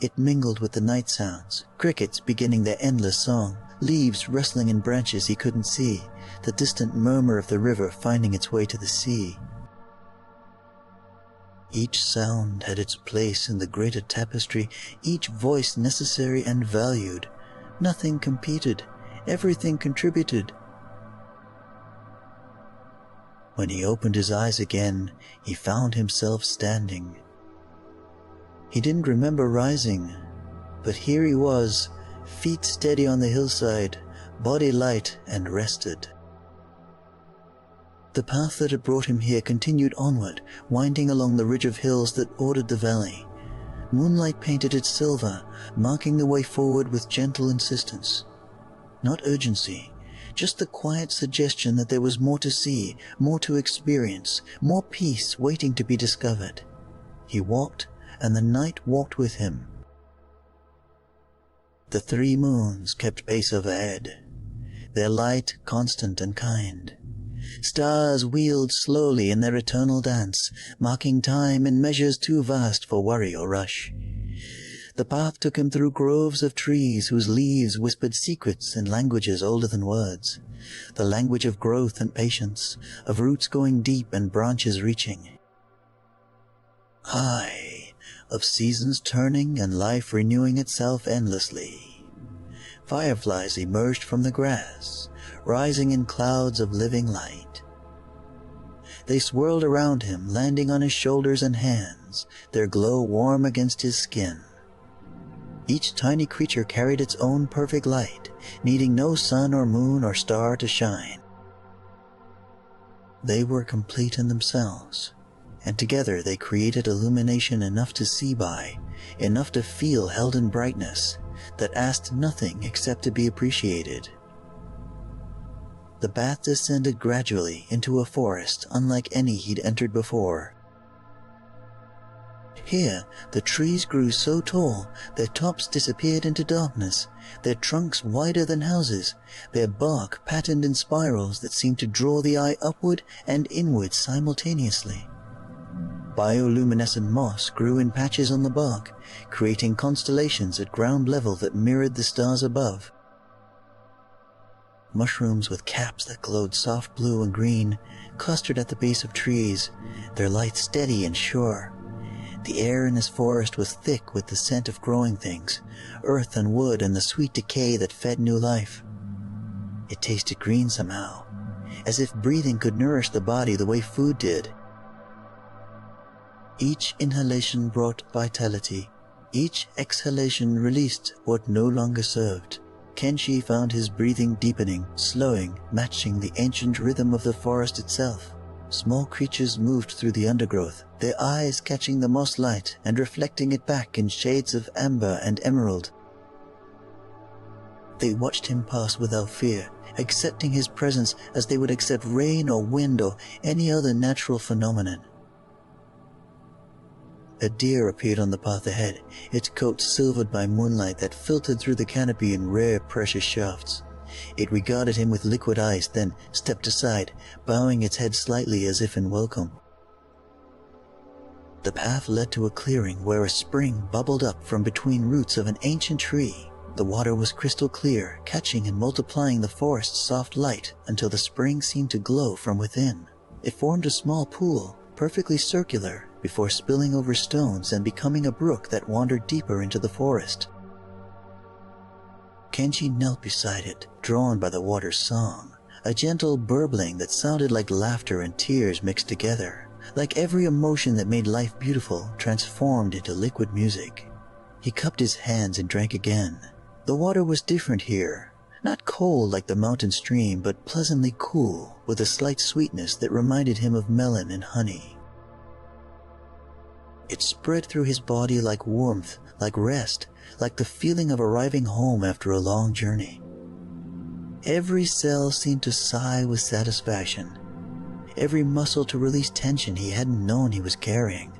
It mingled with the night sounds, crickets beginning their endless song, leaves rustling in branches he couldn't see, the distant murmur of the river finding its way to the sea. Each sound had its place in the greater tapestry, each voice necessary and valued. Nothing competed, everything contributed. When he opened his eyes again, he found himself standing. He didn't remember rising, but here he was, feet steady on the hillside, body light and rested. The path that had brought him here continued onward, winding along the ridge of hills that bordered the valley. Moonlight painted it silver, marking the way forward with gentle insistence. Not urgency, just the quiet suggestion that there was more to see, more to experience, more peace waiting to be discovered. He walked, and the night walked with him. The three moons kept pace overhead. their light constant and kind. Stars wheeled slowly in their eternal dance, marking time in measures too vast for worry or rush. The path took him through groves of trees whose leaves whispered secrets in languages older than words, the language of growth and patience, of roots going deep and branches reaching. Aye, of seasons turning and life renewing itself endlessly. Fireflies emerged from the grass, rising in clouds of living light. They swirled around him, landing on his shoulders and hands, their glow warm against his skin. Each tiny creature carried its own perfect light, needing no sun or moon or star to shine. They were complete in themselves, and together they created illumination enough to see by, enough to feel held in brightness, that asked nothing except to be appreciated. The path descended gradually into a forest unlike any he'd entered before. Here, the trees grew so tall, their tops disappeared into darkness, their trunks wider than houses, their bark patterned in spirals that seemed to draw the eye upward and inward simultaneously. Bioluminescent moss grew in patches on the bark, creating constellations at ground level that mirrored the stars above. Mushrooms with caps that glowed soft blue and green clustered at the base of trees, their light steady and sure. The air in this forest was thick with the scent of growing things, earth and wood and the sweet decay that fed new life. It tasted green somehow, as if breathing could nourish the body the way food did. Each inhalation brought vitality. Each exhalation released what no longer served. Kenshi found his breathing deepening, slowing, matching the ancient rhythm of the forest itself. Small creatures moved through the undergrowth, their eyes catching the moss light and reflecting it back in shades of amber and emerald. They watched him pass without fear, accepting his presence as they would accept rain or wind or any other natural phenomenon. A deer appeared on the path ahead, its coat silvered by moonlight that filtered through the canopy in rare, precious shafts. It regarded him with liquid eyes, then stepped aside, bowing its head slightly as if in welcome. The path led to a clearing where a spring bubbled up from between roots of an ancient tree. The water was crystal clear, catching and multiplying the forest's soft light until the spring seemed to glow from within. It formed a small pool, perfectly circular, before spilling over stones and becoming a brook that wandered deeper into the forest. Kenshi knelt beside it, drawn by the water's song, a gentle burbling that sounded like laughter and tears mixed together, like every emotion that made life beautiful transformed into liquid music. He cupped his hands and drank again. The water was different here, not cold like the mountain stream, but pleasantly cool, with a slight sweetness that reminded him of melon and honey. It spread through his body like warmth, like rest, like the feeling of arriving home after a long journey. Every cell seemed to sigh with satisfaction, every muscle to release tension he hadn't known he was carrying.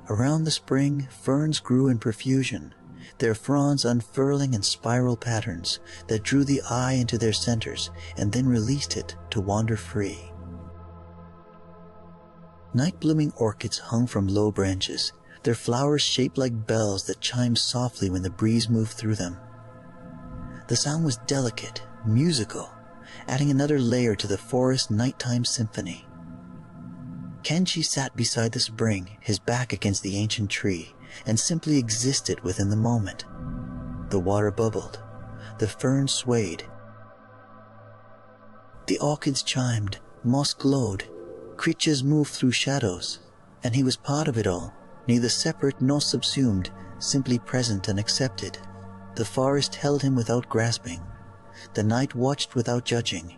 Around the spring, ferns grew in profusion, their fronds unfurling in spiral patterns that drew the eye into their centers and then released it to wander free. Night-blooming orchids hung from low branches, their flowers shaped like bells that chimed softly when the breeze moved through them. The sound was delicate, musical, adding another layer to the forest's nighttime symphony. Kenshi sat beside the spring, his back against the ancient tree, and simply existed within the moment. The water bubbled, the ferns swayed. The orchids chimed, moss glowed, creatures moved through shadows, and he was part of it all, neither separate nor subsumed, simply present and accepted. The forest held him without grasping. The night watched without judging.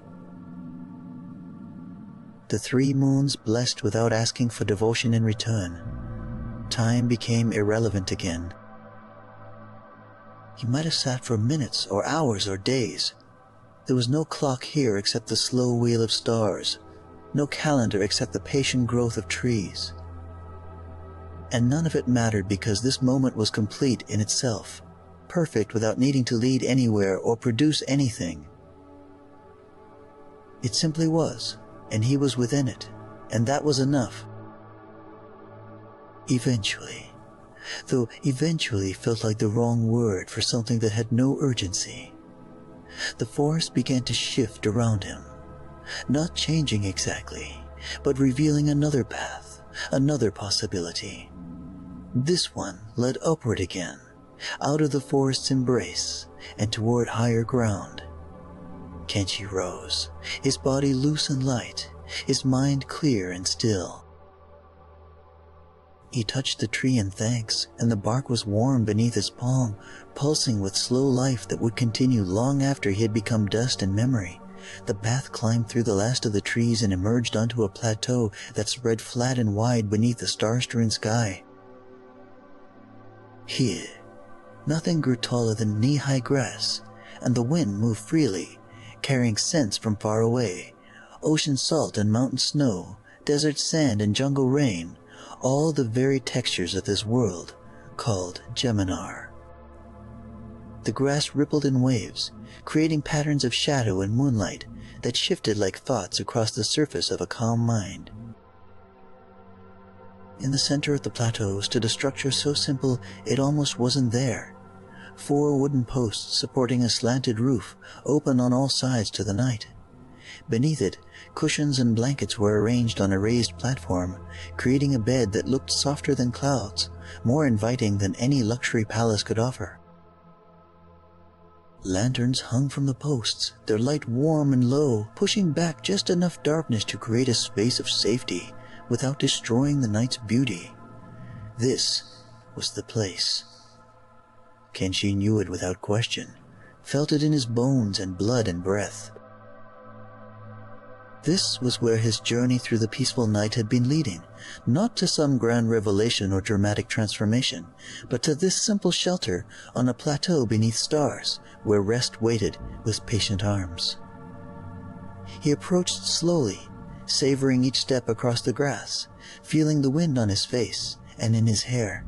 The 3 moons blessed without asking for devotion in return. Time became irrelevant again. He might have sat for minutes or hours or days. There was no clock here except the slow wheel of stars, no calendar except the patient growth of trees. And none of it mattered because this moment was complete in itself, perfect without needing to lead anywhere or produce anything. It simply was, and he was within it, and that was enough. Eventually, though eventually felt like the wrong word for something that had no urgency, the forest began to shift around him, not changing exactly, but revealing another path, another possibility. This one led upward again, out of the forest's embrace and toward higher ground. Kenshi rose, his body loose and light, his mind clear and still. He touched the tree in thanks, and the bark was warm beneath his palm, pulsing with slow life that would continue long after he had become dust and memory. The path climbed through the last of the trees and emerged onto a plateau that spread flat and wide beneath the star-strewn sky. Here, nothing grew taller than knee-high grass, and the wind moved freely, carrying scents from far away, ocean salt and mountain snow, desert sand and jungle rain, all the very textures of this world called Geminar. The grass rippled in waves, creating patterns of shadow and moonlight that shifted like thoughts across the surface of a calm mind. In the center of the plateau stood a structure so simple it almost wasn't there. 4 wooden posts supporting a slanted roof, open on all sides to the night. Beneath it, cushions and blankets were arranged on a raised platform, creating a bed that looked softer than clouds, more inviting than any luxury palace could offer. Lanterns hung from the posts, their light warm and low, pushing back just enough darkness to create a space of safety without destroying the night's beauty. This was the place. Kenshi knew it without question, felt it in his bones and blood and breath. This was where his journey through the peaceful night had been leading, not to some grand revelation or dramatic transformation, but to this simple shelter on a plateau beneath stars, where rest waited with patient arms. He approached slowly, savoring each step across the grass, feeling the wind on his face and in his hair.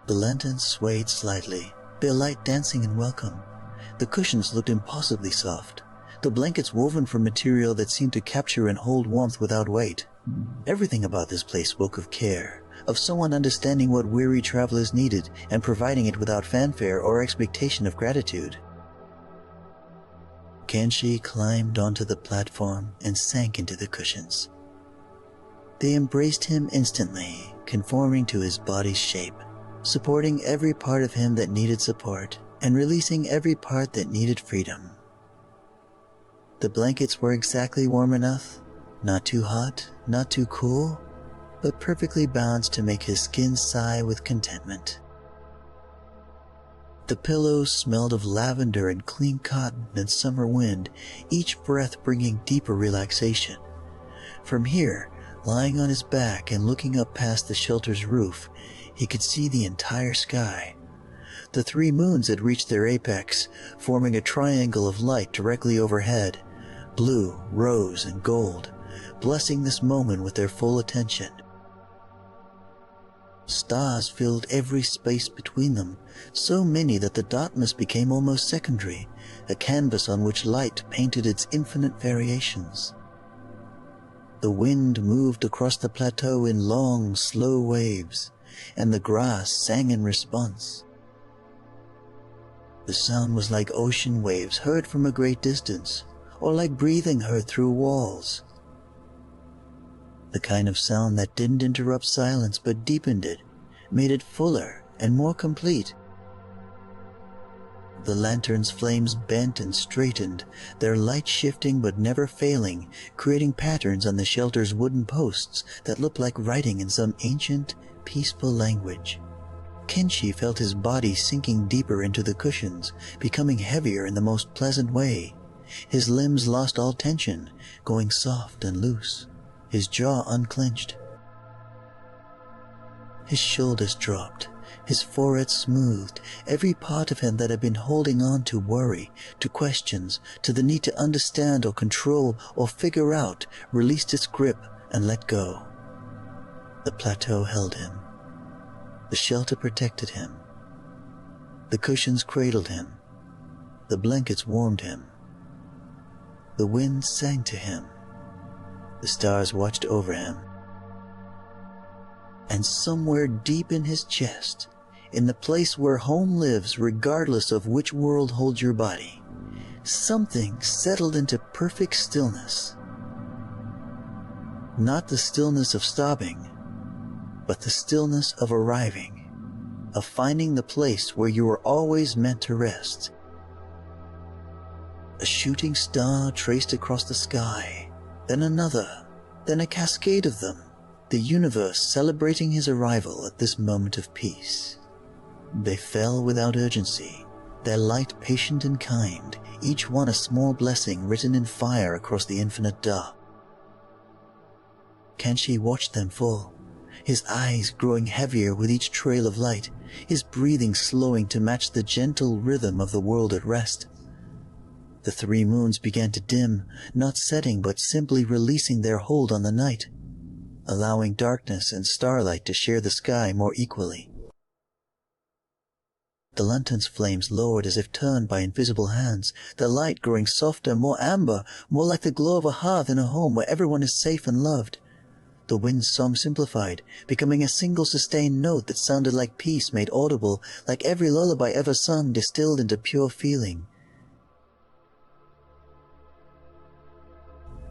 The lanterns swayed slightly, their light dancing in welcome. The cushions looked impossibly soft, the blankets woven from material that seemed to capture and hold warmth without weight. Everything about this place spoke of care, of someone understanding what weary travelers needed and providing it without fanfare or expectation of gratitude. Kenshi climbed onto the platform and sank into the cushions. They embraced him instantly, conforming to his body's shape, supporting every part of him that needed support and releasing every part that needed freedom. The blankets were exactly warm enough, not too hot, not too cool, but perfectly balanced to make his skin sigh with contentment. The pillows smelled of lavender and clean cotton and summer wind, each breath bringing deeper relaxation. From here, lying on his back and looking up past the shelter's roof, he could see the entire sky. The 3 moons had reached their apex, forming a triangle of light directly overhead, blue, rose, and gold, blessing this moment with their full attention. Stars filled every space between them, so many that the darkness became almost secondary, a canvas on which light painted its infinite variations. The wind moved across the plateau in long, slow waves, and the grass sang in response. The sound was like ocean waves heard from a great distance, or like breathing heard through walls. The kind of sound that didn't interrupt silence but deepened it, made it fuller and more complete. The lantern's flames bent and straightened, their light shifting but never failing, creating patterns on the shelter's wooden posts that looked like writing in some ancient, peaceful language. Kenshi felt his body sinking deeper into the cushions, becoming heavier in the most pleasant way. His limbs lost all tension, going soft and loose, his jaw unclenched. His shoulders dropped, his forehead smoothed, every part of him that had been holding on to worry, to questions, to the need to understand or control or figure out, released its grip and let go. The plateau held him. The shelter protected him. The cushions cradled him. The blankets warmed him. The wind sang to him. The stars watched over him. And somewhere deep in his chest, in the place where home lives regardless of which world holds your body, something settled into perfect stillness. Not the stillness of stopping, but the stillness of arriving, of finding the place where you were always meant to rest. A shooting star traced across the sky, then another, then a cascade of them, the universe celebrating his arrival at this moment of peace. They fell without urgency, their light patient and kind, each one a small blessing written in fire across the infinite dark. Kenshi watched them fall, his eyes growing heavier with each trail of light, his breathing slowing to match the gentle rhythm of the world at rest. The three moons began to dim, not setting but simply releasing their hold on the night, allowing darkness and starlight to share the sky more equally. The lantern's flames lowered as if turned by invisible hands, the light growing softer, more amber, more like the glow of a hearth in a home where everyone is safe and loved. The wind's song simplified, becoming a single sustained note that sounded like peace made audible, like every lullaby ever sung distilled into pure feeling.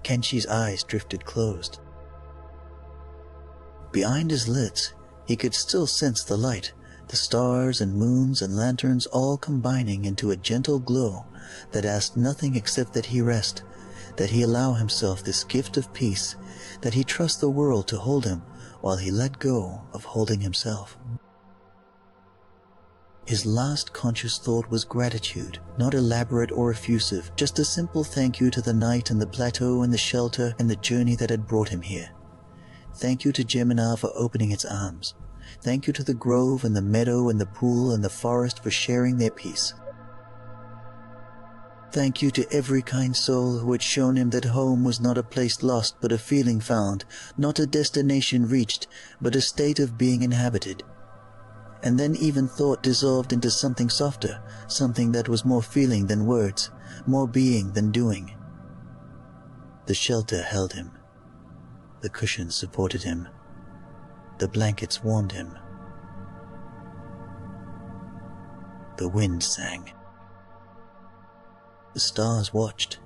Kenshi's eyes drifted closed. Behind his lids, he could still sense the light, the stars and moons and lanterns all combining into a gentle glow that asked nothing except that he rest, that he allow himself this gift of peace, that he trust the world to hold him while he let go of holding himself. His last conscious thought was gratitude, not elaborate or effusive, just a simple thank you to the night and the plateau and the shelter and the journey that had brought him here. Thank you to Gemini for opening its arms. Thank you to the grove and the meadow and the pool and the forest for sharing their peace. Thank you to every kind soul who had shown him that home was not a place lost but a feeling found, not a destination reached, but a state of being inhabited. And then even thought dissolved into something softer, something that was more feeling than words, more being than doing. The shelter held him. The cushions supported him. The blankets warmed him. The wind sang. The stars watched,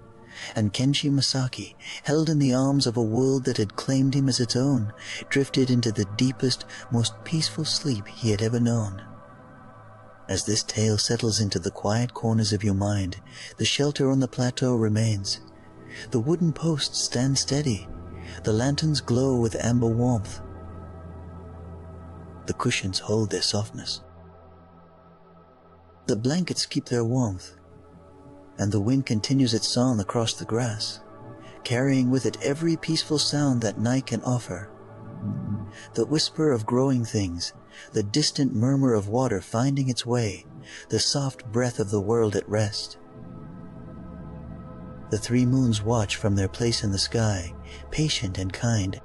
and Kenshi Masaki, held in the arms of a world that had claimed him as its own, drifted into the deepest, most peaceful sleep he had ever known. As this tale settles into the quiet corners of your mind, the shelter on the plateau remains. The wooden posts stand steady. The lanterns glow with amber warmth. The cushions hold their softness. The blankets keep their warmth, and the wind continues its song across the grass, carrying with it every peaceful sound that night can offer. The whisper of growing things, the distant murmur of water finding its way, the soft breath of the world at rest. The three moons watch from their place in the sky, patient and kind.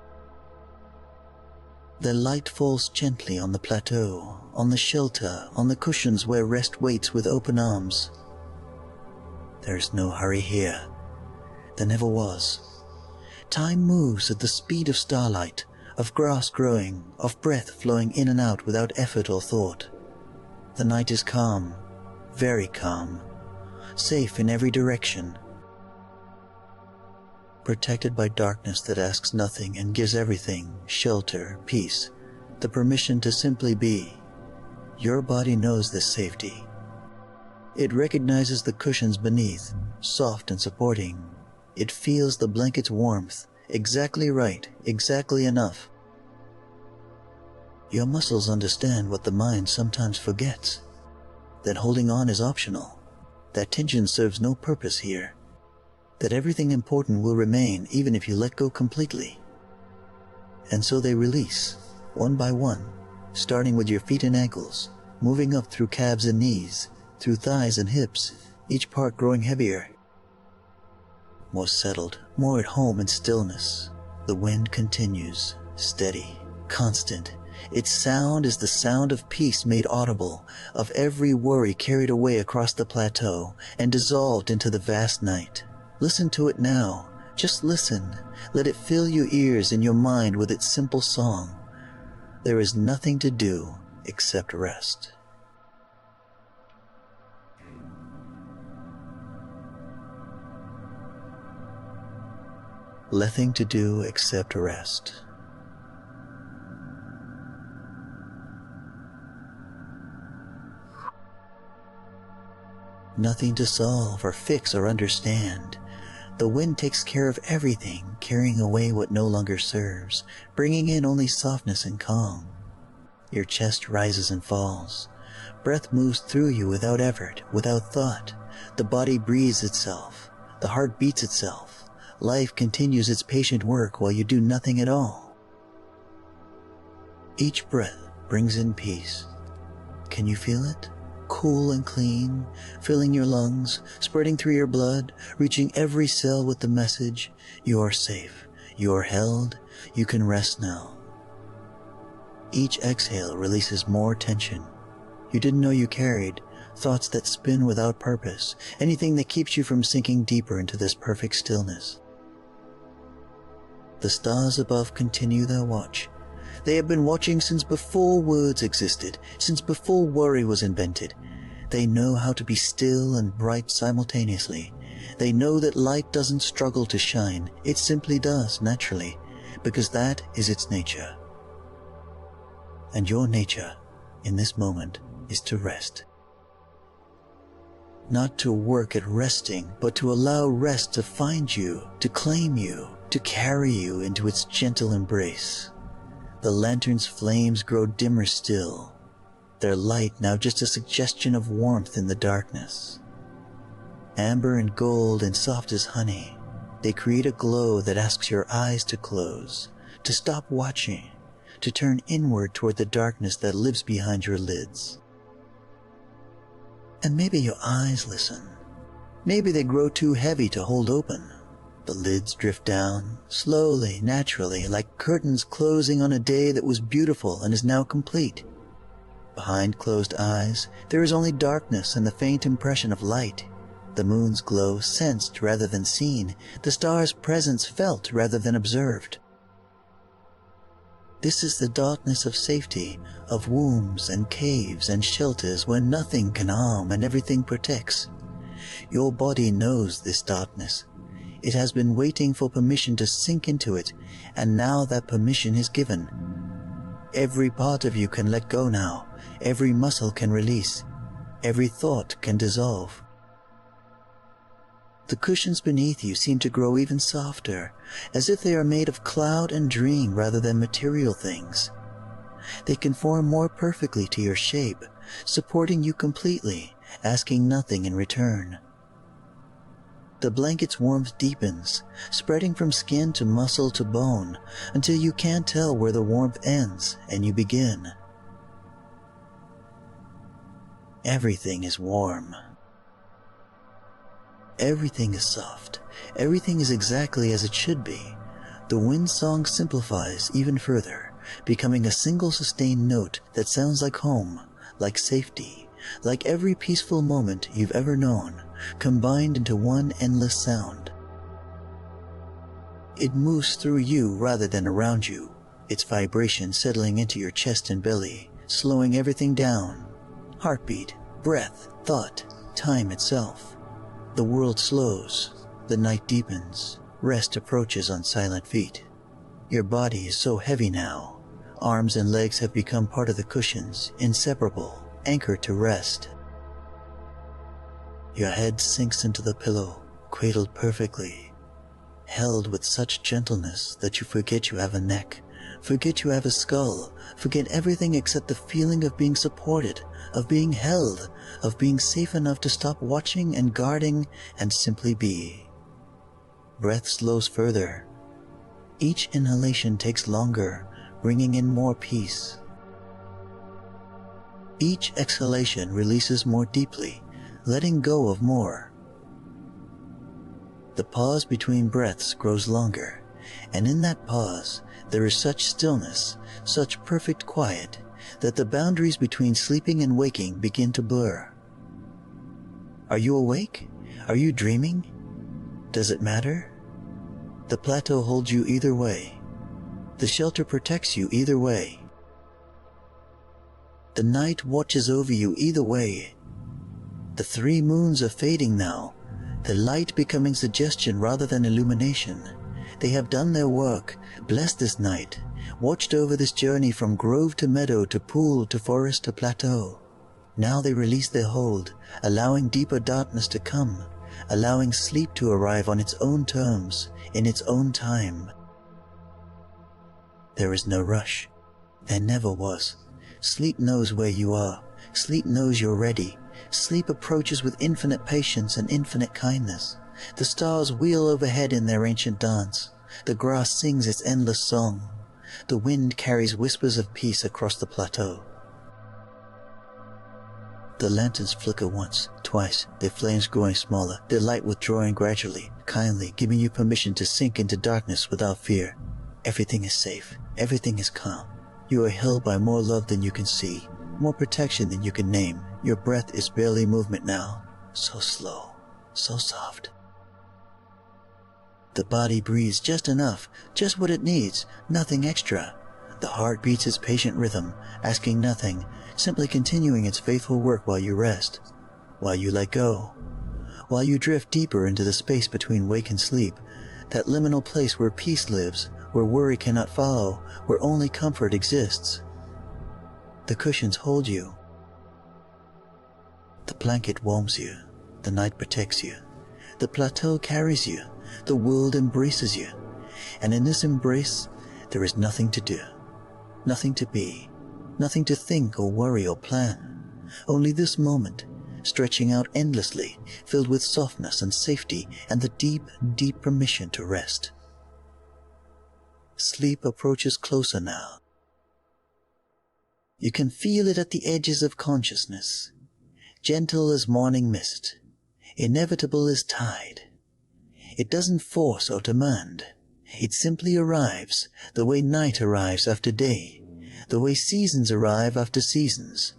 Their light falls gently on the plateau, on the shelter, on the cushions where rest waits with open arms. There is no hurry here. There never was. Time moves at the speed of starlight, of grass growing, of breath flowing in and out without effort or thought. The night is calm, very calm, safe in every direction, protected by darkness that asks nothing and gives everything, shelter, peace, the permission to simply be. Your body knows this safety. It recognizes the cushions beneath, soft and supporting. It feels the blanket's warmth, exactly right, exactly enough. Your muscles understand what the mind sometimes forgets, that holding on is optional, that tension serves no purpose here, that everything important will remain even if you let go completely. And so they release, one by one, starting with your feet and ankles, moving up through calves and knees, through thighs and hips, each part growing heavier. More settled, more at home in stillness. The wind continues, steady, constant. Its sound is the sound of peace made audible, of every worry carried away across the plateau and dissolved into the vast night. Listen to it now. Just listen. Let it fill your ears and your mind with its simple song. There is nothing to do except rest. Nothing to do except rest. Nothing to solve or fix or understand. The wind takes care of everything, carrying away what no longer serves, bringing in only softness and calm. Your chest rises and falls. Breath moves through you without effort, without thought. The body breathes itself. The heart beats itself. Life continues its patient work while you do nothing at all. Each breath brings in peace. Can you feel it? Cool and clean, filling your lungs, spreading through your blood, reaching every cell with the message, you are safe, you are held, you can rest now. Each exhale releases more tension. You didn't know you carried, thoughts that spin without purpose, anything that keeps you from sinking deeper into this perfect stillness. The stars above continue their watch. They have been watching since before words existed, since before worry was invented. They know how to be still and bright simultaneously. They know that light doesn't struggle to shine, it simply does naturally, because that is its nature. And your nature, in this moment, is to rest. Not to work at resting, but to allow rest to find you, to claim you, to carry you into its gentle embrace. The lantern's flames grow dimmer still, their light now just a suggestion of warmth in the darkness. Amber and gold and soft as honey, they create a glow that asks your eyes to close, to stop watching, to turn inward toward the darkness that lives behind your lids. And maybe your eyes listen. Maybe they grow too heavy to hold open. The lids drift down, slowly, naturally, like curtains closing on a day that was beautiful and is now complete. Behind closed eyes, there is only darkness and the faint impression of light. The moon's glow sensed rather than seen, the star's presence felt rather than observed. This is the darkness of safety, of wombs and caves and shelters where nothing can harm and everything protects. Your body knows this darkness. It has been waiting for permission to sink into it, and now that permission is given. Every part of you can let go now. Every muscle can release. Every thought can dissolve. The cushions beneath you seem to grow even softer, as if they are made of cloud and dream rather than material things. They conform more perfectly to your shape, supporting you completely, asking nothing in return. The blanket's warmth deepens, spreading from skin to muscle to bone, until you can't tell where the warmth ends and you begin. Everything is warm. Everything is soft. Everything is exactly as it should be. The wind song simplifies even further, becoming a single sustained note that sounds like home, like safety, like every peaceful moment you've ever known, combined into one endless sound. It moves through you rather than around you, its vibration settling into your chest and belly, slowing everything down. Heartbeat, breath, thought, time itself. The world slows, the night deepens, rest approaches on silent feet. Your body is so heavy now. Arms and legs have become part of the cushions, inseparable, anchored to rest. Your head sinks into the pillow, cradled perfectly, held with such gentleness that you forget you have a neck, forget you have a skull, forget everything except the feeling of being supported, of being held, of being safe enough to stop watching and guarding and simply be. Breath slows further. Each inhalation takes longer, bringing in more peace. Each exhalation releases more deeply, letting go of more. The pause between breaths grows longer, and in that pause there is such stillness, such perfect quiet, that the boundaries between sleeping and waking begin to blur. Are you awake? Are you dreaming? Does it matter? The plateau holds you either way. The shelter protects you either way. The night watches over you either way. The 3 moons are fading now, the light becoming suggestion rather than illumination. They have done their work, blessed this night, watched over this journey from grove to meadow to pool to forest to plateau. Now they release their hold, allowing deeper darkness to come, allowing sleep to arrive on its own terms, in its own time. There is no rush. There never was. Sleep knows where you are. Sleep knows you're ready. Sleep approaches with infinite patience and infinite kindness. The stars wheel overhead in their ancient dance. The grass sings its endless song. The wind carries whispers of peace across the plateau. The lanterns flicker once, twice, their flames growing smaller, their light withdrawing gradually, kindly, giving you permission to sink into darkness without fear. Everything is safe. Everything is calm. You are held by more love than you can see, more protection than you can name. Your breath is barely movement now, so slow, so soft. The body breathes just enough, just what it needs, nothing extra. The heart beats its patient rhythm, asking nothing, simply continuing its faithful work while you rest, while you let go, while you drift deeper into the space between wake and sleep, that liminal place where peace lives, where worry cannot follow, where only comfort exists. The cushions hold you. The blanket warms you. The night protects you. The plateau carries you. The world embraces you. And in this embrace, there is nothing to do, nothing to be, nothing to think or worry or plan. Only this moment, stretching out endlessly, filled with softness and safety and the deep, deep permission to rest. Sleep approaches closer now. You can feel it at the edges of consciousness, gentle as morning mist, inevitable as tide. It doesn't force or demand. It simply arrives, the way night arrives after day, the way seasons arrive after seasons.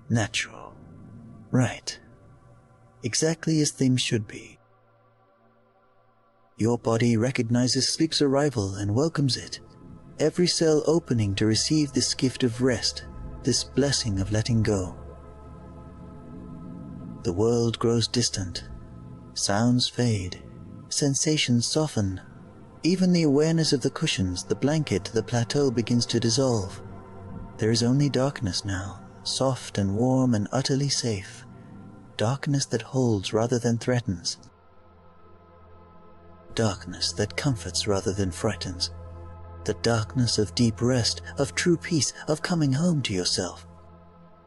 Natural. Right. Exactly as things should be. Your body recognizes sleep's arrival and welcomes it, every cell opening to receive this gift of rest, this blessing of letting go. The world grows distant. Sounds fade. Sensations soften. Even the awareness of the cushions, the blanket, the plateau begins to dissolve. There is only darkness now, soft and warm and utterly safe. Darkness that holds rather than threatens. Darkness that comforts rather than frightens. The darkness of deep rest, of true peace, of coming home to yourself.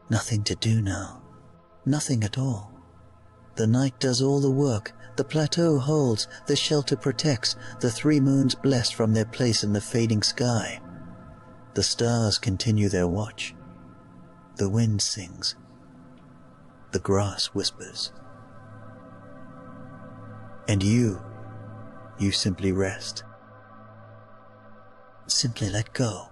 Nothing to do now. Nothing at all. The night does all the work. The plateau holds, the shelter protects, the 3 moons blessed from their place in the fading sky. The stars continue their watch. The wind sings. The grass whispers. And you simply rest. Simply let go.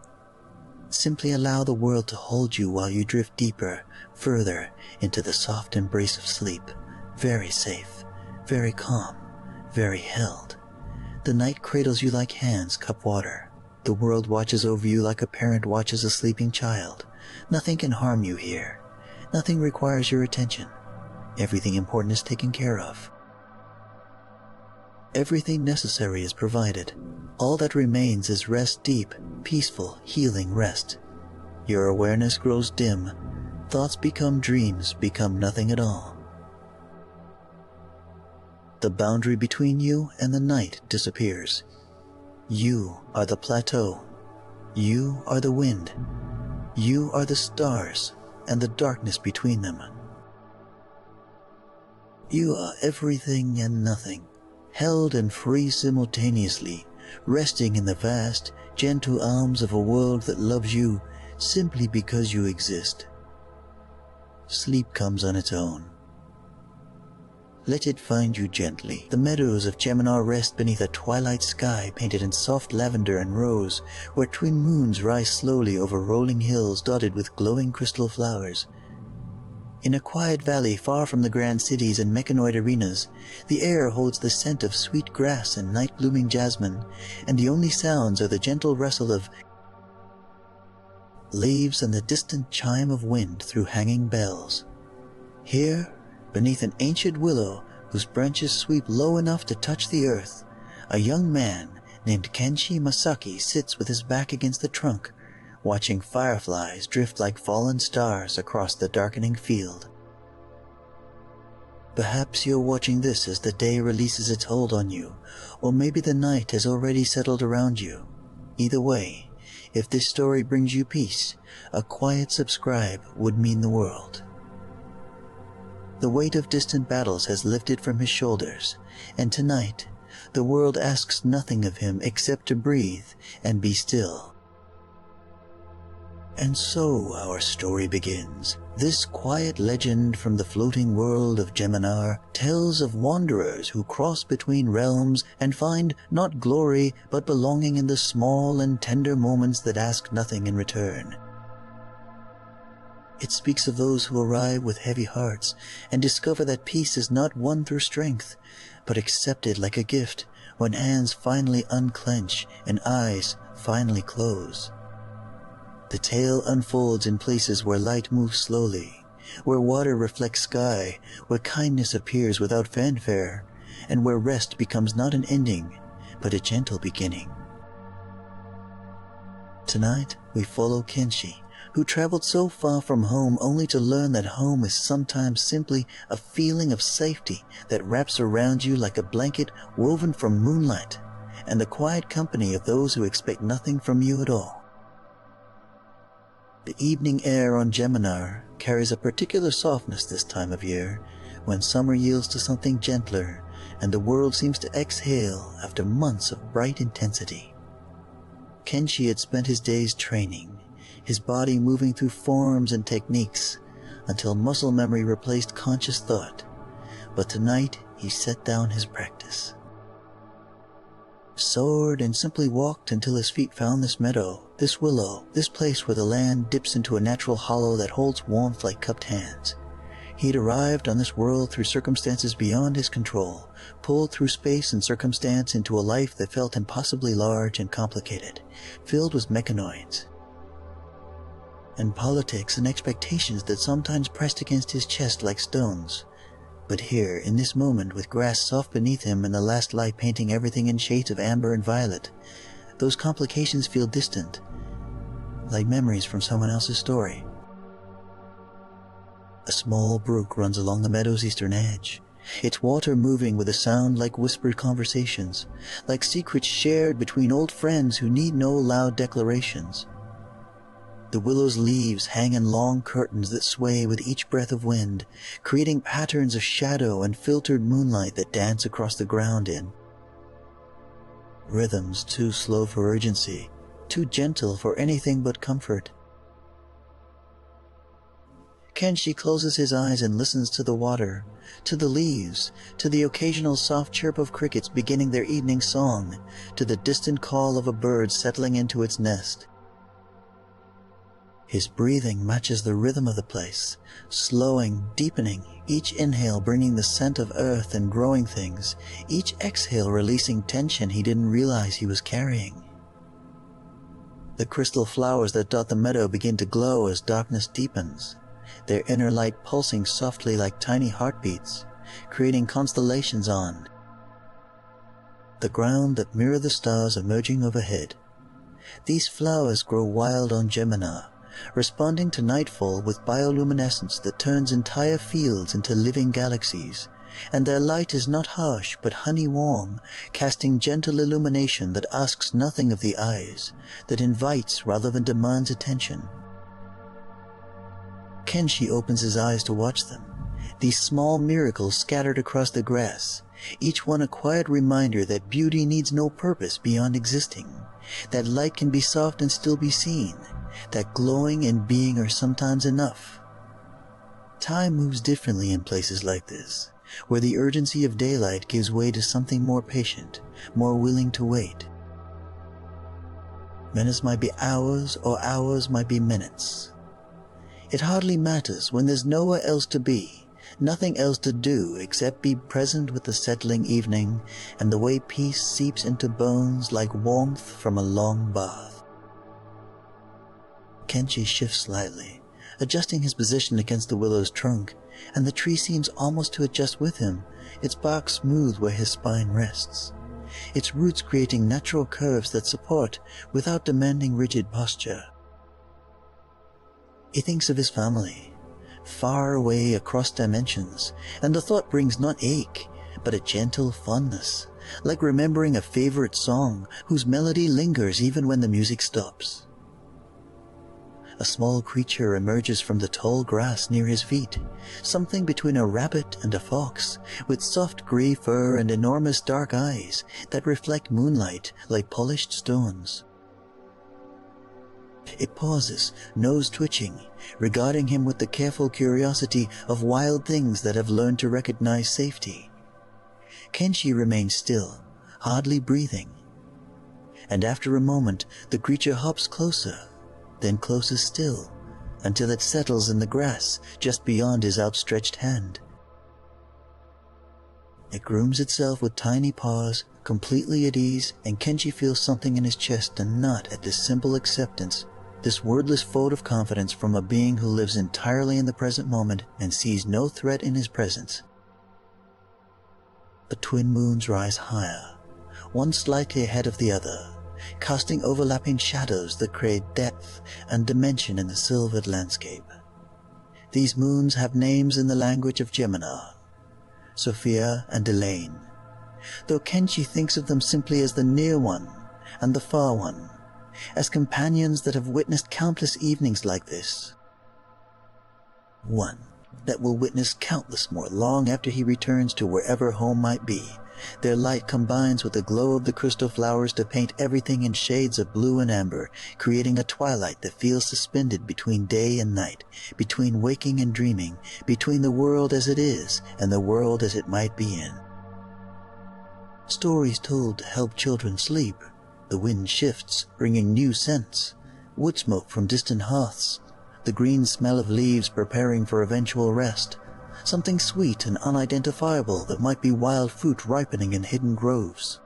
Simply allow the world to hold you while you drift deeper, further into the soft embrace of sleep. Very safe, very calm, very held. The night cradles you like hands cup water. The world watches over you like a parent watches a sleeping child. Nothing can harm you here. Nothing requires your attention. Everything important is taken care of. Everything necessary is provided. All that remains is rest, deep, peaceful, healing rest. Your awareness grows dim. Thoughts become dreams, become nothing at all. The boundary between you and the night disappears. You are the plateau. You are the wind. You are the stars and the darkness between them. You are everything and nothing, held and free simultaneously, resting in the vast, gentle arms of a world that loves you simply because you exist. Sleep comes on its own. Let it find you gently. The meadows of Gemini rest beneath a twilight sky painted in soft lavender and rose, where twin moons rise slowly over rolling hills dotted with glowing crystal flowers. In a quiet valley far from the grand cities and mechanoid arenas, the air holds the scent of sweet grass and night-blooming jasmine, and the only sounds are the gentle rustle of leaves and the distant chime of wind through hanging bells. Here, beneath an ancient willow whose branches sweep low enough to touch the earth, a young man named Kenshi Masaki sits with his back against the trunk, watching fireflies drift like fallen stars across the darkening field. Perhaps you're watching this as the day releases its hold on you, or maybe the night has already settled around you. Either way, if this story brings you peace, a quiet subscribe would mean the world. The weight of distant battles has lifted from his shoulders, and tonight, the world asks nothing of him except to breathe and be still. And so our story begins. This quiet legend from the floating world of Geminar tells of wanderers who cross between realms and find not glory but belonging in the small and tender moments that ask nothing in return. It speaks of those who arrive with heavy hearts and discover that peace is not won through strength, but accepted like a gift when hands finally unclench and eyes finally close. The tale unfolds in places where light moves slowly, where water reflects sky, where kindness appears without fanfare, and where rest becomes not an ending, but a gentle beginning. Tonight, we follow Kenshi, who traveled so far from home only to learn that home is sometimes simply a feeling of safety that wraps around you like a blanket woven from moonlight, and the quiet company of those who expect nothing from you at all. The evening air on Geminar carries a particular softness this time of year, when summer yields to something gentler and the world seems to exhale after months of bright intensity. Kenshi had spent his days training, his body moving through forms and techniques until muscle memory replaced conscious thought, but tonight he set down his practice. Soared and simply walked until his feet found this meadow, this willow, this place where the land dips into a natural hollow that holds warmth like cupped hands. He'd arrived on this world through circumstances beyond his control, pulled through space and circumstance into a life that felt impossibly large and complicated, filled with mechanoids, and politics and expectations that sometimes pressed against his chest like stones. But here, in this moment, with grass soft beneath him and the last light painting everything in shades of amber and violet, those complications feel distant, like memories from someone else's story. A small brook runs along the meadow's eastern edge, its water moving with a sound like whispered conversations, like secrets shared between old friends who need no loud declarations. The willow's leaves hang in long curtains that sway with each breath of wind, creating patterns of shadow and filtered moonlight that dance across the ground in rhythms too slow for urgency, too gentle for anything but comfort. Kenshi closes his eyes and listens to the water, to the leaves, to the occasional soft chirp of crickets beginning their evening song, to the distant call of a bird settling into its nest. His breathing matches the rhythm of the place, slowing, deepening, each inhale bringing the scent of earth and growing things, each exhale releasing tension he didn't realize he was carrying. The crystal flowers that dot the meadow begin to glow as darkness deepens, their inner light pulsing softly like tiny heartbeats, creating constellations on the ground that mirror the stars emerging overhead. These flowers grow wild on Geminar, responding to nightfall with bioluminescence that turns entire fields into living galaxies, and their light is not harsh but honey-warm, casting gentle illumination that asks nothing of the eyes, that invites rather than demands attention. Kenshi opens his eyes to watch them, these small miracles scattered across the grass, each one a quiet reminder that beauty needs no purpose beyond existing, that light can be soft and still be seen, that glowing and being are sometimes enough. Time moves differently in places like this, where the urgency of daylight gives way to something more patient, more willing to wait. Minutes might be hours, or hours might be minutes. It hardly matters when there's nowhere else to be, nothing else to do except be present with the settling evening and the way peace seeps into bones like warmth from a long bath. Kenshi shifts slightly, adjusting his position against the willow's trunk, and the tree seems almost to adjust with him, its bark smooth where his spine rests, its roots creating natural curves that support without demanding rigid posture. He thinks of his family, far away across dimensions, and the thought brings not ache, but a gentle fondness, like remembering a favorite song whose melody lingers even when the music stops. A small creature emerges from the tall grass near his feet, something between a rabbit and a fox, with soft grey fur and enormous dark eyes that reflect moonlight like polished stones. It pauses, nose twitching, regarding him with the careful curiosity of wild things that have learned to recognize safety. Kenshi remains still, hardly breathing. And after a moment, the creature hops closer, then closer still, until it settles in the grass just beyond his outstretched hand. It grooms itself with tiny paws, completely at ease, and Kenshi feels something in his chest and nod at this simple acceptance, this wordless vote of confidence from a being who lives entirely in the present moment and sees no threat in his presence. The twin moons rise higher, one slightly ahead of the other, casting overlapping shadows that create depth and dimension in the silvered landscape. These moons have names in the language of Gemini, Sophia and Elaine, though Kenshi thinks of them simply as the near one and the far one, as companions that have witnessed countless evenings like this. One that will witness countless more long after he returns to wherever home might be. Their light combines with the glow of the crystal flowers to paint everything in shades of blue and amber, creating a twilight that feels suspended between day and night, between waking and dreaming, between the world as it is and the world as it might be in. Stories told to help children sleep. The wind shifts, bringing new scents, wood smoke from distant hearths, the green smell of leaves preparing for eventual rest, something sweet and unidentifiable that might be wild fruit ripening in hidden groves.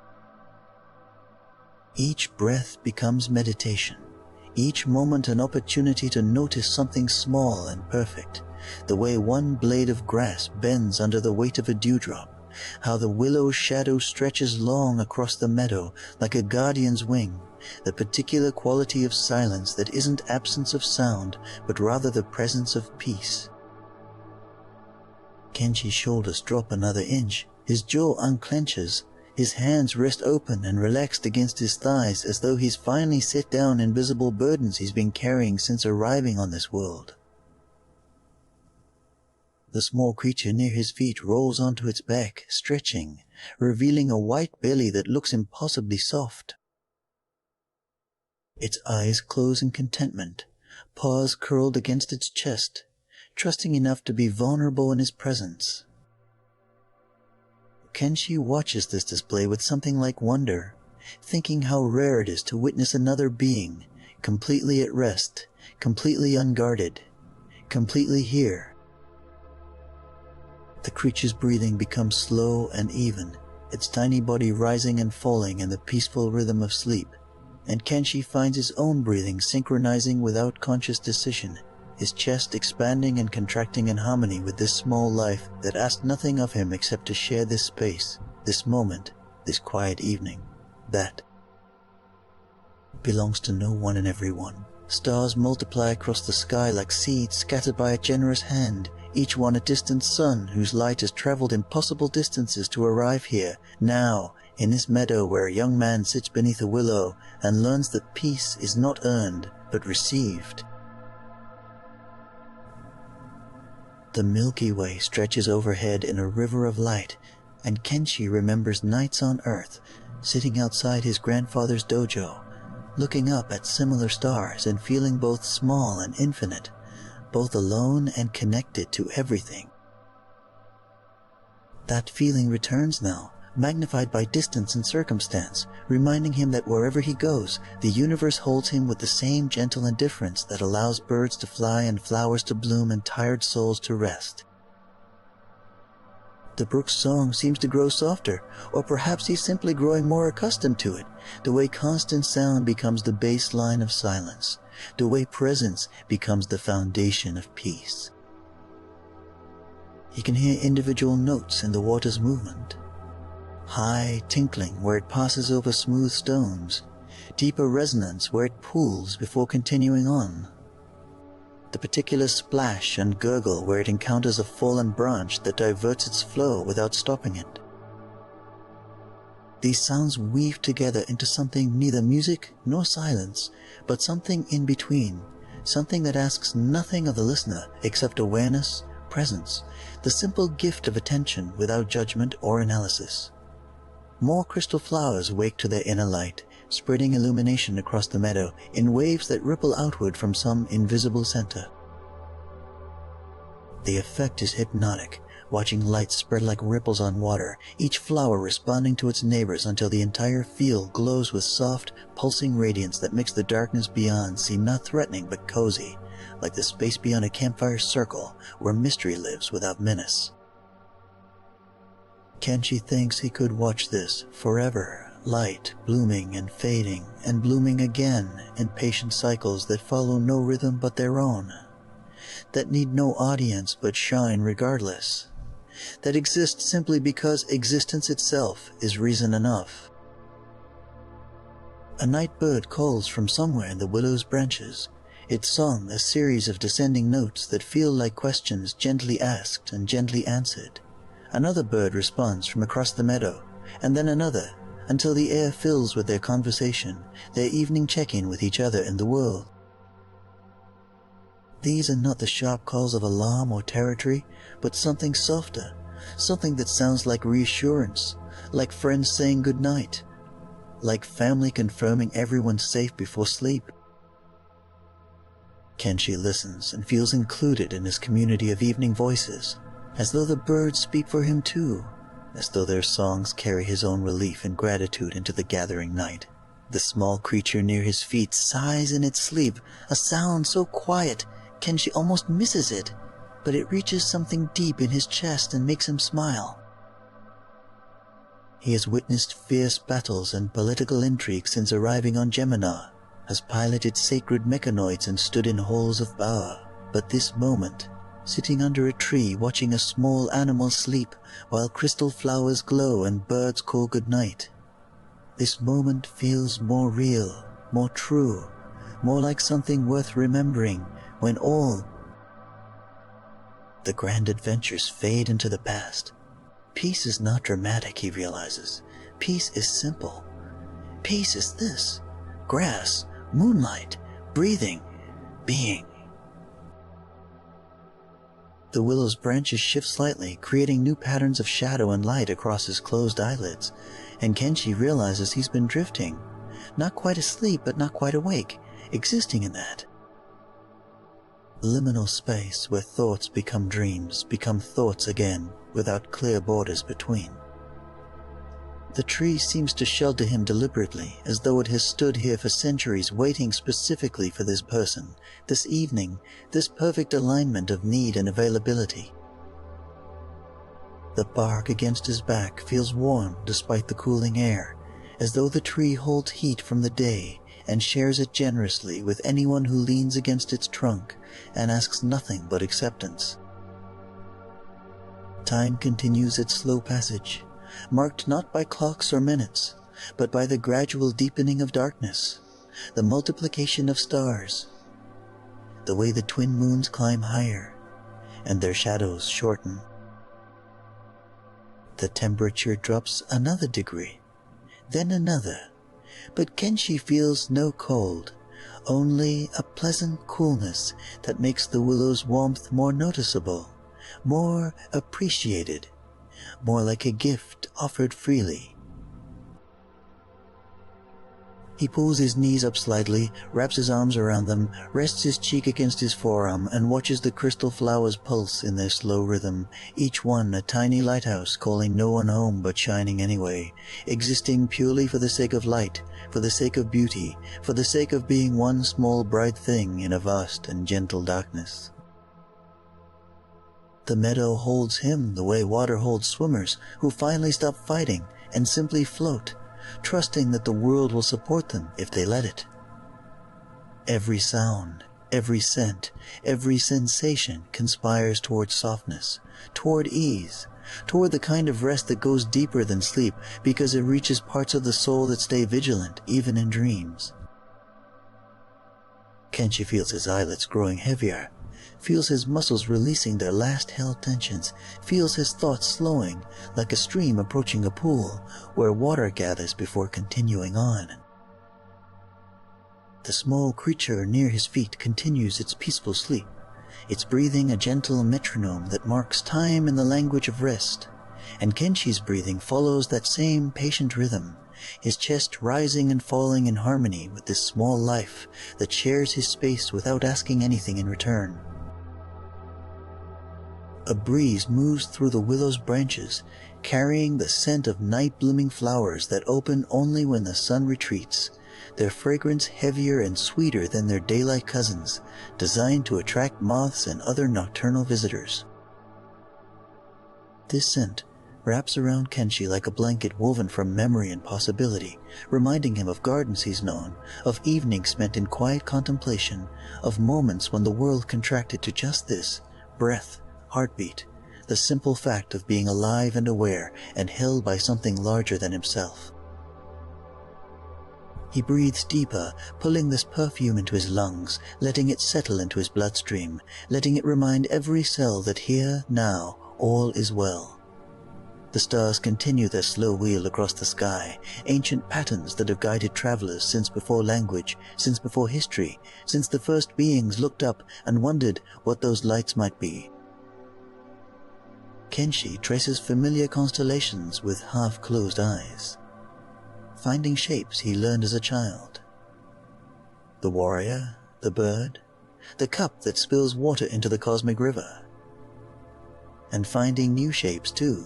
Each breath becomes meditation, each moment an opportunity to notice something small and perfect, the way one blade of grass bends under the weight of a dewdrop, how the willow's shadow stretches long across the meadow like a guardian's wing, the particular quality of silence that isn't absence of sound, but rather the presence of peace. Kenshi's shoulders drop another inch, his jaw unclenches, his hands rest open and relaxed against his thighs as though he's finally set down invisible burdens he's been carrying since arriving on this world. The small creature near his feet rolls onto its back, stretching, revealing a white belly that looks impossibly soft. Its eyes close in contentment, paws curled against its chest, trusting enough to be vulnerable in his presence. Kenshi watches this display with something like wonder, thinking how rare it is to witness another being, completely at rest, completely unguarded, completely here. The creature's breathing becomes slow and even, its tiny body rising and falling in the peaceful rhythm of sleep, and Kenshi finds his own breathing synchronizing without conscious decision, his chest expanding and contracting in harmony with this small life that asked nothing of him except to share this space, this moment, this quiet evening, that belongs to no one and everyone. Stars multiply across the sky like seeds scattered by a generous hand, each one a distant sun whose light has traveled impossible distances to arrive here, now, in this meadow where a young man sits beneath a willow and learns that peace is not earned, but received. The Milky Way stretches overhead in a river of light, and Kenshi remembers nights on Earth, sitting outside his grandfather's dojo, looking up at similar stars and feeling both small and infinite, both alone and connected to everything. That feeling returns now, magnified by distance and circumstance, reminding him that wherever he goes, the universe holds him with the same gentle indifference that allows birds to fly and flowers to bloom and tired souls to rest. The brook's song seems to grow softer, or perhaps he's simply growing more accustomed to it, the way constant sound becomes the baseline of silence, the way presence becomes the foundation of peace. He can hear individual notes in the water's movement. High tinkling where it passes over smooth stones, deeper resonance where it pools before continuing on. The particular splash and gurgle where it encounters a fallen branch that diverts its flow without stopping it. These sounds weave together into something neither music nor silence, but something in between, something that asks nothing of the listener except awareness, presence, the simple gift of attention without judgment or analysis. More crystal flowers wake to their inner light, spreading illumination across the meadow in waves that ripple outward from some invisible center. The effect is hypnotic, watching light spread like ripples on water, each flower responding to its neighbors until the entire field glows with soft, pulsing radiance that makes the darkness beyond seem not threatening but cozy, like the space beyond a campfire circle where mystery lives without menace. Kenshi thinks he could watch this forever, light blooming and fading and blooming again in patient cycles that follow no rhythm but their own, that need no audience but shine regardless, that exist simply because existence itself is reason enough. A night bird calls from somewhere in the willow's branches, its song a series of descending notes that feel like questions gently asked and gently answered. Another bird responds from across the meadow, and then another, until the air fills with their conversation, their evening check-in with each other and the world. These are not the sharp calls of alarm or territory, but something softer, something that sounds like reassurance, like friends saying goodnight, like family confirming everyone's safe before sleep. Kenshi listens and feels included in his community of evening voices, as though the birds speak for him too, as though their songs carry his own relief and gratitude into the gathering night. The small creature near his feet sighs in its sleep, a sound so quiet Kenshi almost misses it, but it reaches something deep in his chest and makes him smile. He has witnessed fierce battles and political intrigue since arriving on Gemini, has piloted sacred mechanoids and stood in halls of power, but this moment, sitting under a tree watching a small animal sleep while crystal flowers glow and birds call goodnight. This moment feels more real, more true, more like something worth remembering when all the grand adventures fade into the past. Peace is not dramatic, he realizes. Peace is simple. Peace is this: grass, moonlight, breathing, being. The willow's branches shift slightly, creating new patterns of shadow and light across his closed eyelids, and Kenshi realizes he's been drifting, not quite asleep but not quite awake, existing in that liminal space where thoughts become dreams, become thoughts again, without clear borders between. The tree seems to shelter him deliberately, as though it has stood here for centuries waiting specifically for this person, this evening, this perfect alignment of need and availability. The bark against his back feels warm despite the cooling air, as though the tree holds heat from the day and shares it generously with anyone who leans against its trunk and asks nothing but acceptance. Time continues its slow passage, marked not by clocks or minutes, but by the gradual deepening of darkness, the multiplication of stars, the way the twin moons climb higher, and their shadows shorten. The temperature drops another degree, then another, but Kenshi feels no cold, only a pleasant coolness that makes the willow's warmth more noticeable, more appreciated, more like a gift offered freely. He pulls his knees up slightly, wraps his arms around them, rests his cheek against his forearm, and watches the crystal flowers pulse in their slow rhythm, each one a tiny lighthouse calling no one home but shining anyway, existing purely for the sake of light, for the sake of beauty, for the sake of being one small bright thing in a vast and gentle darkness. The meadow holds him the way water holds swimmers who finally stop fighting and simply float, trusting that the world will support them if they let it. Every sound, every scent, every sensation conspires toward softness, toward ease, toward the kind of rest that goes deeper than sleep because it reaches parts of the soul that stay vigilant even in dreams. Kenshi feels his eyelids growing heavier, feels his muscles releasing their last held tensions, feels his thoughts slowing like a stream approaching a pool where water gathers before continuing on. The small creature near his feet continues its peaceful sleep, its breathing a gentle metronome that marks time in the language of rest, and Kenshi's breathing follows that same patient rhythm, his chest rising and falling in harmony with this small life that shares his space without asking anything in return. A breeze moves through the willow's branches, carrying the scent of night-blooming flowers that open only when the sun retreats, their fragrance heavier and sweeter than their daylight cousins, designed to attract moths and other nocturnal visitors. This scent wraps around Kenshi like a blanket woven from memory and possibility, reminding him of gardens he's known, of evenings spent in quiet contemplation, of moments when the world contracted to just this, breath, heartbeat, the simple fact of being alive and aware and held by something larger than himself. He breathes deeper, pulling this perfume into his lungs, letting it settle into his bloodstream, letting it remind every cell that here, now, all is well. The stars continue their slow wheel across the sky, ancient patterns that have guided travelers since before language, since before history, since the first beings looked up and wondered what those lights might be. Kenshi traces familiar constellations with half-closed eyes, finding shapes he learned as a child. The warrior, the bird, the cup that spills water into the cosmic river. And finding new shapes too,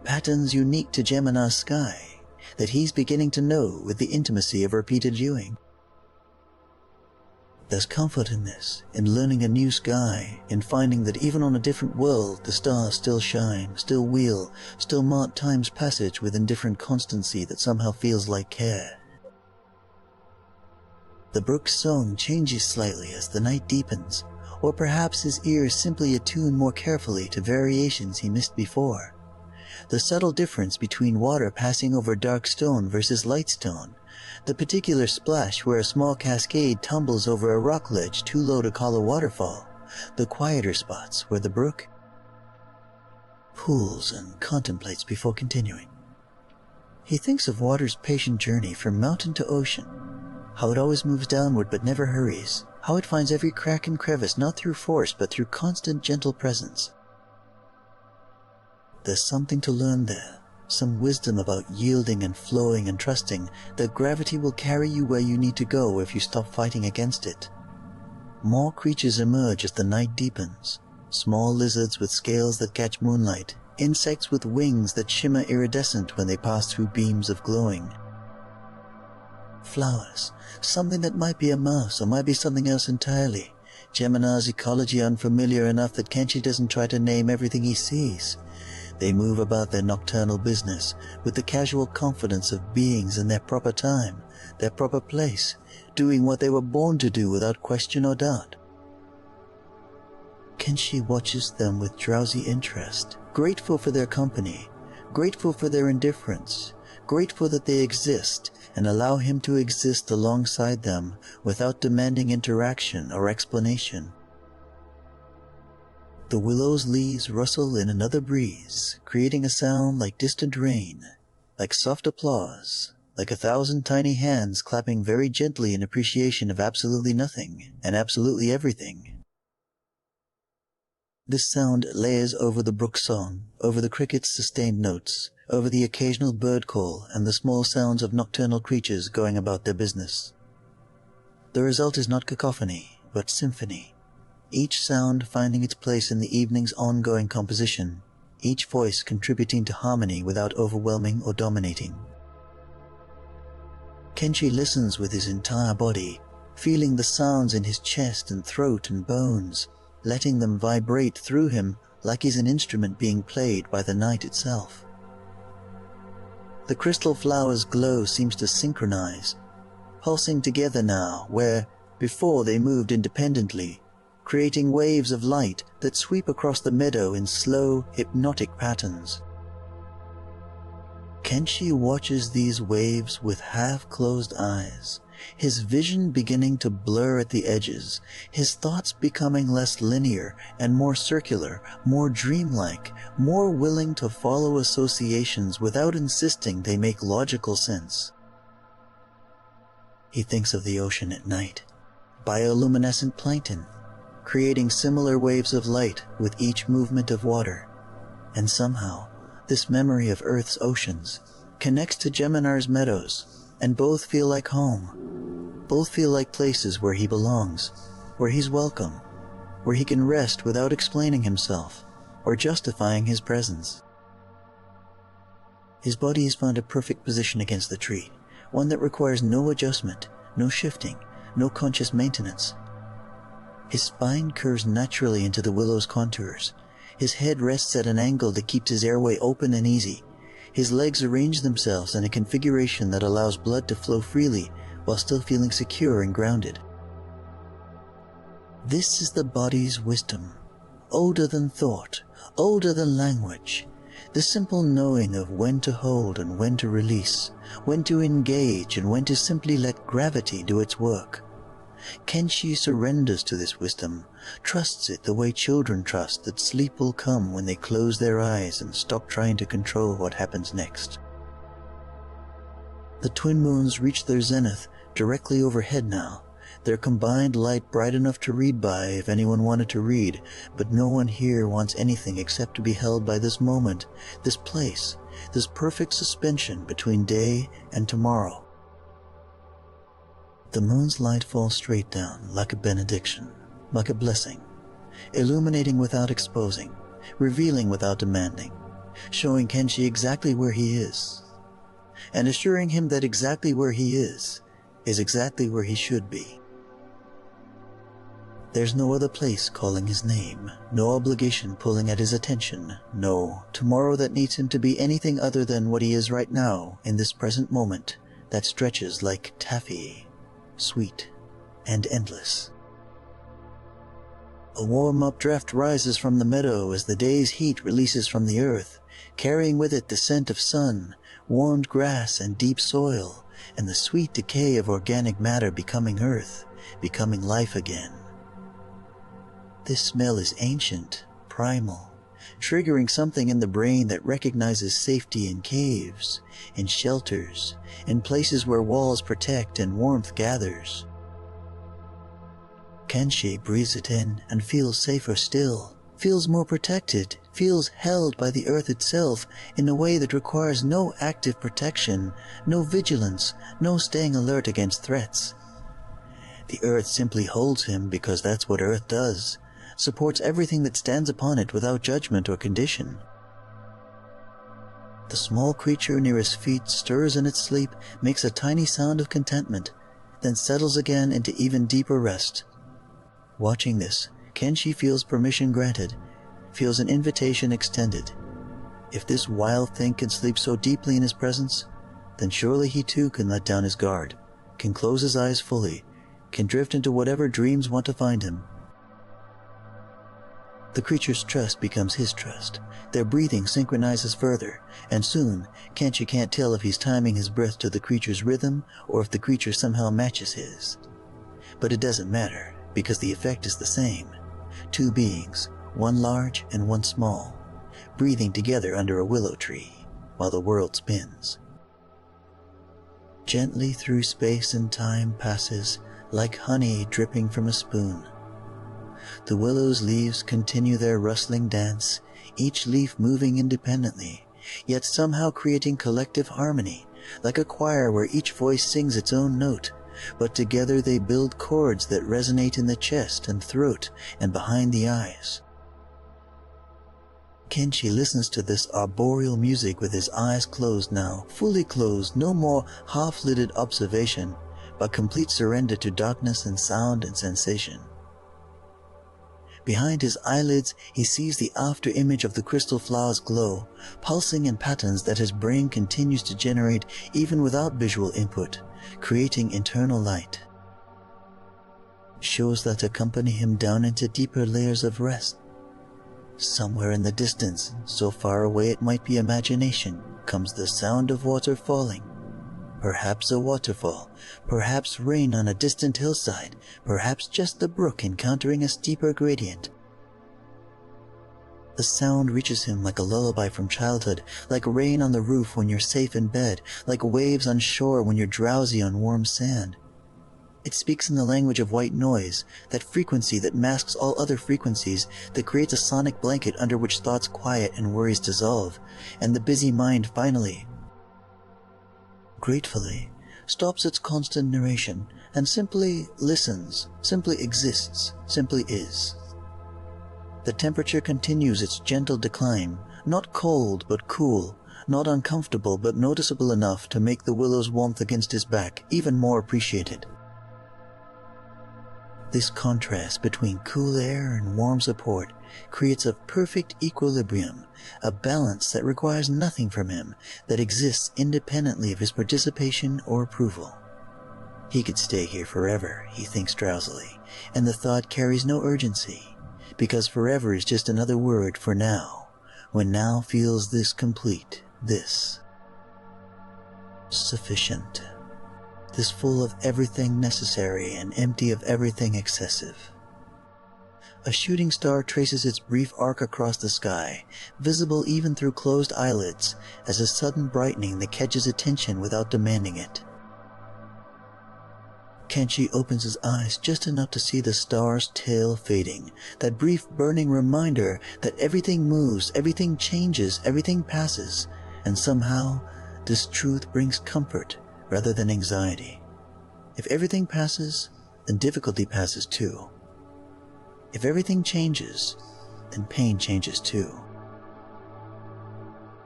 patterns unique to Gemini's sky that he's beginning to know with the intimacy of repeated viewing. There's comfort in this, in learning a new sky, in finding that even on a different world the stars still shine, still wheel, still mark time's passage with indifferent constancy that somehow feels like care. The brook's song changes slightly as the night deepens, or perhaps his ears simply attune more carefully to variations he missed before. The subtle difference between water passing over dark stone versus light stone, the particular splash where a small cascade tumbles over a rock ledge too low to call a waterfall, the quieter spots where the brook pools and contemplates before continuing. He thinks of water's patient journey from mountain to ocean, how it always moves downward but never hurries, how it finds every crack and crevice not through force but through constant gentle presence. There's something to learn there, some wisdom about yielding and flowing and trusting that gravity will carry you where you need to go if you stop fighting against it. More creatures emerge as the night deepens, small lizards with scales that catch moonlight, insects with wings that shimmer iridescent when they pass through beams of glowing. Flowers, something that might be a mouse or might be something else entirely. Gemini's ecology unfamiliar enough that Kenshi doesn't try to name everything he sees. They move about their nocturnal business with the casual confidence of beings in their proper time, their proper place, doing what they were born to do without question or doubt. Kenshi watches them with drowsy interest, grateful for their company, grateful for their indifference, grateful that they exist and allow him to exist alongside them without demanding interaction or explanation. The willow's leaves rustle in another breeze, creating a sound like distant rain, like soft applause, like 1,000 tiny hands clapping very gently in appreciation of absolutely nothing and absolutely everything. This sound layers over the brook song, over the cricket's sustained notes, over the occasional bird call and the small sounds of nocturnal creatures going about their business. The result is not cacophony, but symphony, each sound finding its place in the evening's ongoing composition, each voice contributing to harmony without overwhelming or dominating. Kenshi listens with his entire body, feeling the sounds in his chest and throat and bones, letting them vibrate through him like he's an instrument being played by the night itself. The crystal flower's glow seems to synchronize, pulsing together now where before they moved independently, creating waves of light that sweep across the meadow in slow, hypnotic patterns. Kenshi watches these waves with half-closed eyes, his vision beginning to blur at the edges, his thoughts becoming less linear and more circular, more dreamlike, more willing to follow associations without insisting they make logical sense. He thinks of the ocean at night, bioluminescent plankton, creating similar waves of light with each movement of water, and somehow this memory of Earth's oceans connects to Geminar's meadows, and both feel like home. Both feel like places where he belongs, where he's welcome, where he can rest without explaining himself or justifying his presence. His body has found a perfect position against the tree, one that requires no adjustment, no shifting, no conscious maintenance. His spine curves naturally into the willow's contours. His head rests at an angle that keeps his airway open and easy. His legs arrange themselves in a configuration that allows blood to flow freely while still feeling secure and grounded. This is the body's wisdom, older than thought, older than language. The simple knowing of when to hold and when to release, when to engage and when to simply let gravity do its work. Kenshi surrenders to this wisdom, trusts it the way children trust that sleep will come when they close their eyes and stop trying to control what happens next. The twin moons reach their zenith directly overhead now, their combined light bright enough to read by if anyone wanted to read, but no one here wants anything except to be held by this moment, this place, this perfect suspension between day and tomorrow. The moon's light falls straight down like a benediction, like a blessing, illuminating without exposing, revealing without demanding, showing Kenshi exactly where he is, and assuring him that exactly where he is exactly where he should be. There's no other place calling his name, no obligation pulling at his attention, no tomorrow that needs him to be anything other than what he is right now in this present moment that stretches like taffy, sweet and endless. A warm updraft rises from the meadow as the day's heat releases from the earth, carrying with it the scent of sun, warmed grass and deep soil, and the sweet decay of organic matter becoming earth, becoming life again. This smell is ancient, primal, triggering something in the brain that recognizes safety in caves, in shelters, in places where walls protect and warmth gathers. Kenshi breathes it in and feels safer still, feels more protected, feels held by the earth itself in a way that requires no active protection, no vigilance, no staying alert against threats. The earth simply holds him because that's what earth does, supports everything that stands upon it without judgment or condition. The small creature near his feet stirs in its sleep, makes a tiny sound of contentment, then settles again into even deeper rest. Watching this, Kenshi feels permission granted, feels an invitation extended. If this wild thing can sleep so deeply in his presence, then surely he too can let down his guard, can close his eyes fully, can drift into whatever dreams want to find him. The creature's trust becomes his trust. Their breathing synchronizes further, and soon Kenshi can't tell if he's timing his breath to the creature's rhythm or if the creature somehow matches his. But it doesn't matter, because the effect is the same. Two beings, one large and one small, breathing together under a willow tree while the world spins. Gently through space and time passes like honey dripping from a spoon. The willow's leaves continue their rustling dance, each leaf moving independently, yet somehow creating collective harmony, like a choir where each voice sings its own note, but together they build chords that resonate in the chest and throat and behind the eyes. Kenshi listens to this arboreal music with his eyes closed now, fully closed, no more half-lidded observation, but complete surrender to darkness and sound and sensation. Behind his eyelids, he sees the after-image of the crystal flower's glow, pulsing in patterns that his brain continues to generate even without visual input, creating internal light. Shows that accompany him down into deeper layers of rest. Somewhere in the distance, so far away it might be imagination, comes the sound of water falling. Perhaps a waterfall, perhaps rain on a distant hillside, perhaps just the brook encountering a steeper gradient. The sound reaches him like a lullaby from childhood, like rain on the roof when you're safe in bed, like waves on shore when you're drowsy on warm sand. It speaks in the language of white noise, that frequency that masks all other frequencies, that creates a sonic blanket under which thoughts quiet and worries dissolve, and the busy mind finally, gratefully, stops its constant narration and simply listens, simply exists, simply is. The temperature continues its gentle decline, not cold but cool, not uncomfortable but noticeable enough to make the willow's warmth against his back even more appreciated. This contrast between cool air and warm support creates a perfect equilibrium, a balance that requires nothing from him, that exists independently of his participation or approval. He could stay here forever, he thinks drowsily, and the thought carries no urgency, because forever is just another word for now, when now feels this complete, this sufficient. This full of everything necessary and empty of everything excessive. A shooting star traces its brief arc across the sky, visible even through closed eyelids, as a sudden brightening that catches attention without demanding it. Kenshi opens his eyes just enough to see the star's tail fading, that brief burning reminder that everything moves, everything changes, everything passes, and somehow this truth brings comfort rather than anxiety. If everything passes, then difficulty passes too. If everything changes, then pain changes too.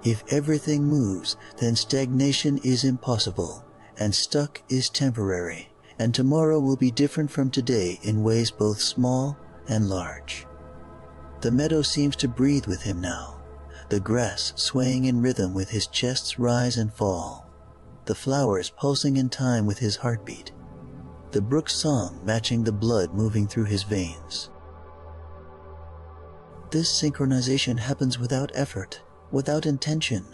If everything moves, then stagnation is impossible, and stuck is temporary, and tomorrow will be different from today in ways both small and large. The meadow seems to breathe with him now, the grass swaying in rhythm with his chest's rise and fall, the flowers pulsing in time with his heartbeat, the brook's song matching the blood moving through his veins. This synchronization happens without effort, without intention,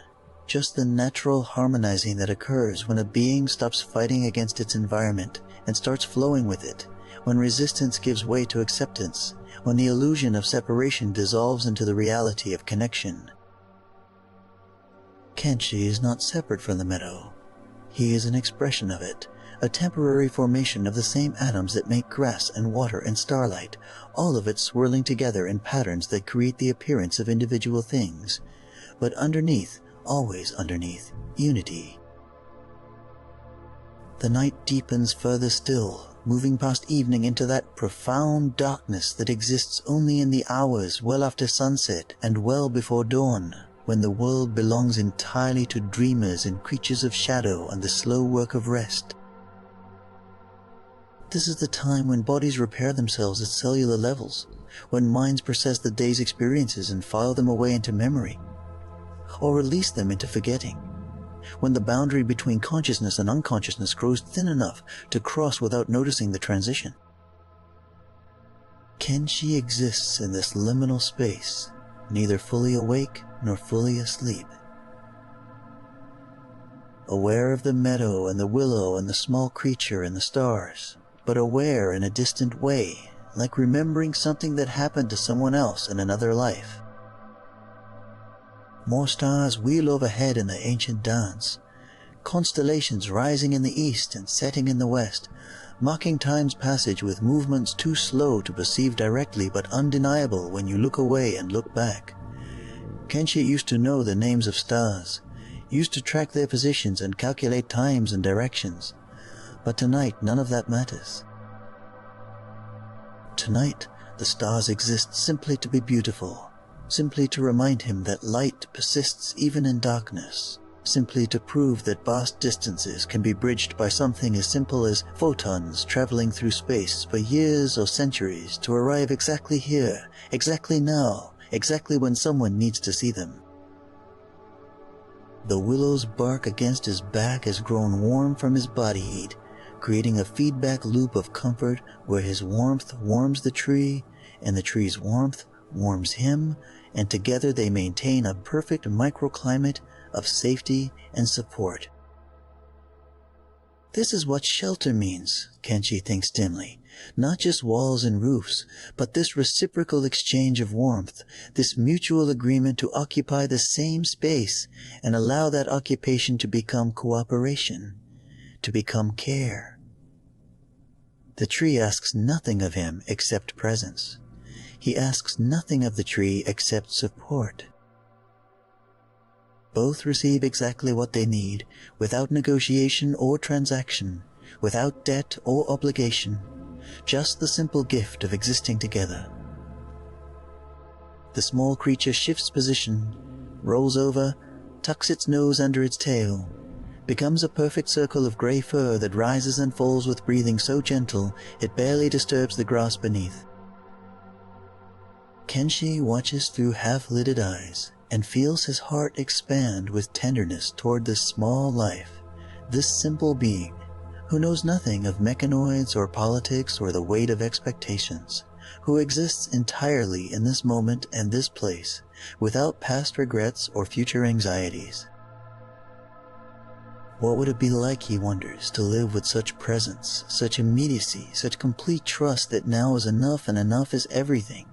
just the natural harmonizing that occurs when a being stops fighting against its environment and starts flowing with it, when resistance gives way to acceptance, when the illusion of separation dissolves into the reality of connection. Kenshi is not separate from the meadow. He is an expression of it, a temporary formation of the same atoms that make grass and water and starlight, all of it swirling together in patterns that create the appearance of individual things, but underneath, always underneath, unity. The night deepens further still, moving past evening into that profound darkness that exists only in the hours well after sunset and well before dawn, when the world belongs entirely to dreamers and creatures of shadow and the slow work of rest. This is the time when bodies repair themselves at cellular levels, when minds process the day's experiences and file them away into memory, or release them into forgetting, when the boundary between consciousness and unconsciousness grows thin enough to cross without noticing the transition. Kenshi exists in this liminal space, neither fully awake nor fully asleep. Aware of the meadow and the willow and the small creature and the stars, but aware in a distant way, like remembering something that happened to someone else in another life. More stars wheel overhead in the ancient dance. constellations rising in the east and setting in the west, marking time's passage with movements too slow to perceive directly but undeniable when you look away and look back. Kenshi used to know the names of stars, used to track their positions and calculate times and directions, but tonight none of that matters. Tonight, the stars exist simply to be beautiful, simply to remind him that light persists even in darkness, simply to prove that vast distances can be bridged by something as simple as photons traveling through space for years or centuries to arrive exactly here, exactly now, exactly when someone needs to see them. The willow's bark against his back has grown warm from his body heat, creating a feedback loop of comfort where his warmth warms the tree, and the tree's warmth warms him, and together they maintain a perfect microclimate of safety and support. This is what shelter means, Kenshi thinks dimly. Not just walls and roofs, but this reciprocal exchange of warmth, this mutual agreement to occupy the same space and allow that occupation to become cooperation, to become care. The tree asks nothing of him except presence. He asks nothing of the tree except support. Both receive exactly what they need, without negotiation or transaction, without debt or obligation, just the simple gift of existing together. The small creature shifts position, rolls over, tucks its nose under its tail, becomes a perfect circle of gray fur that rises and falls with breathing so gentle it barely disturbs the grass beneath. Kenshi watches through half-lidded eyes and feels his heart expand with tenderness toward this small life, this simple being, who knows nothing of mechanoids or politics or the weight of expectations, who exists entirely in this moment and this place, without past regrets or future anxieties. What would it be like, he wonders, to live with such presence, such immediacy, such complete trust that now is enough and enough is everything?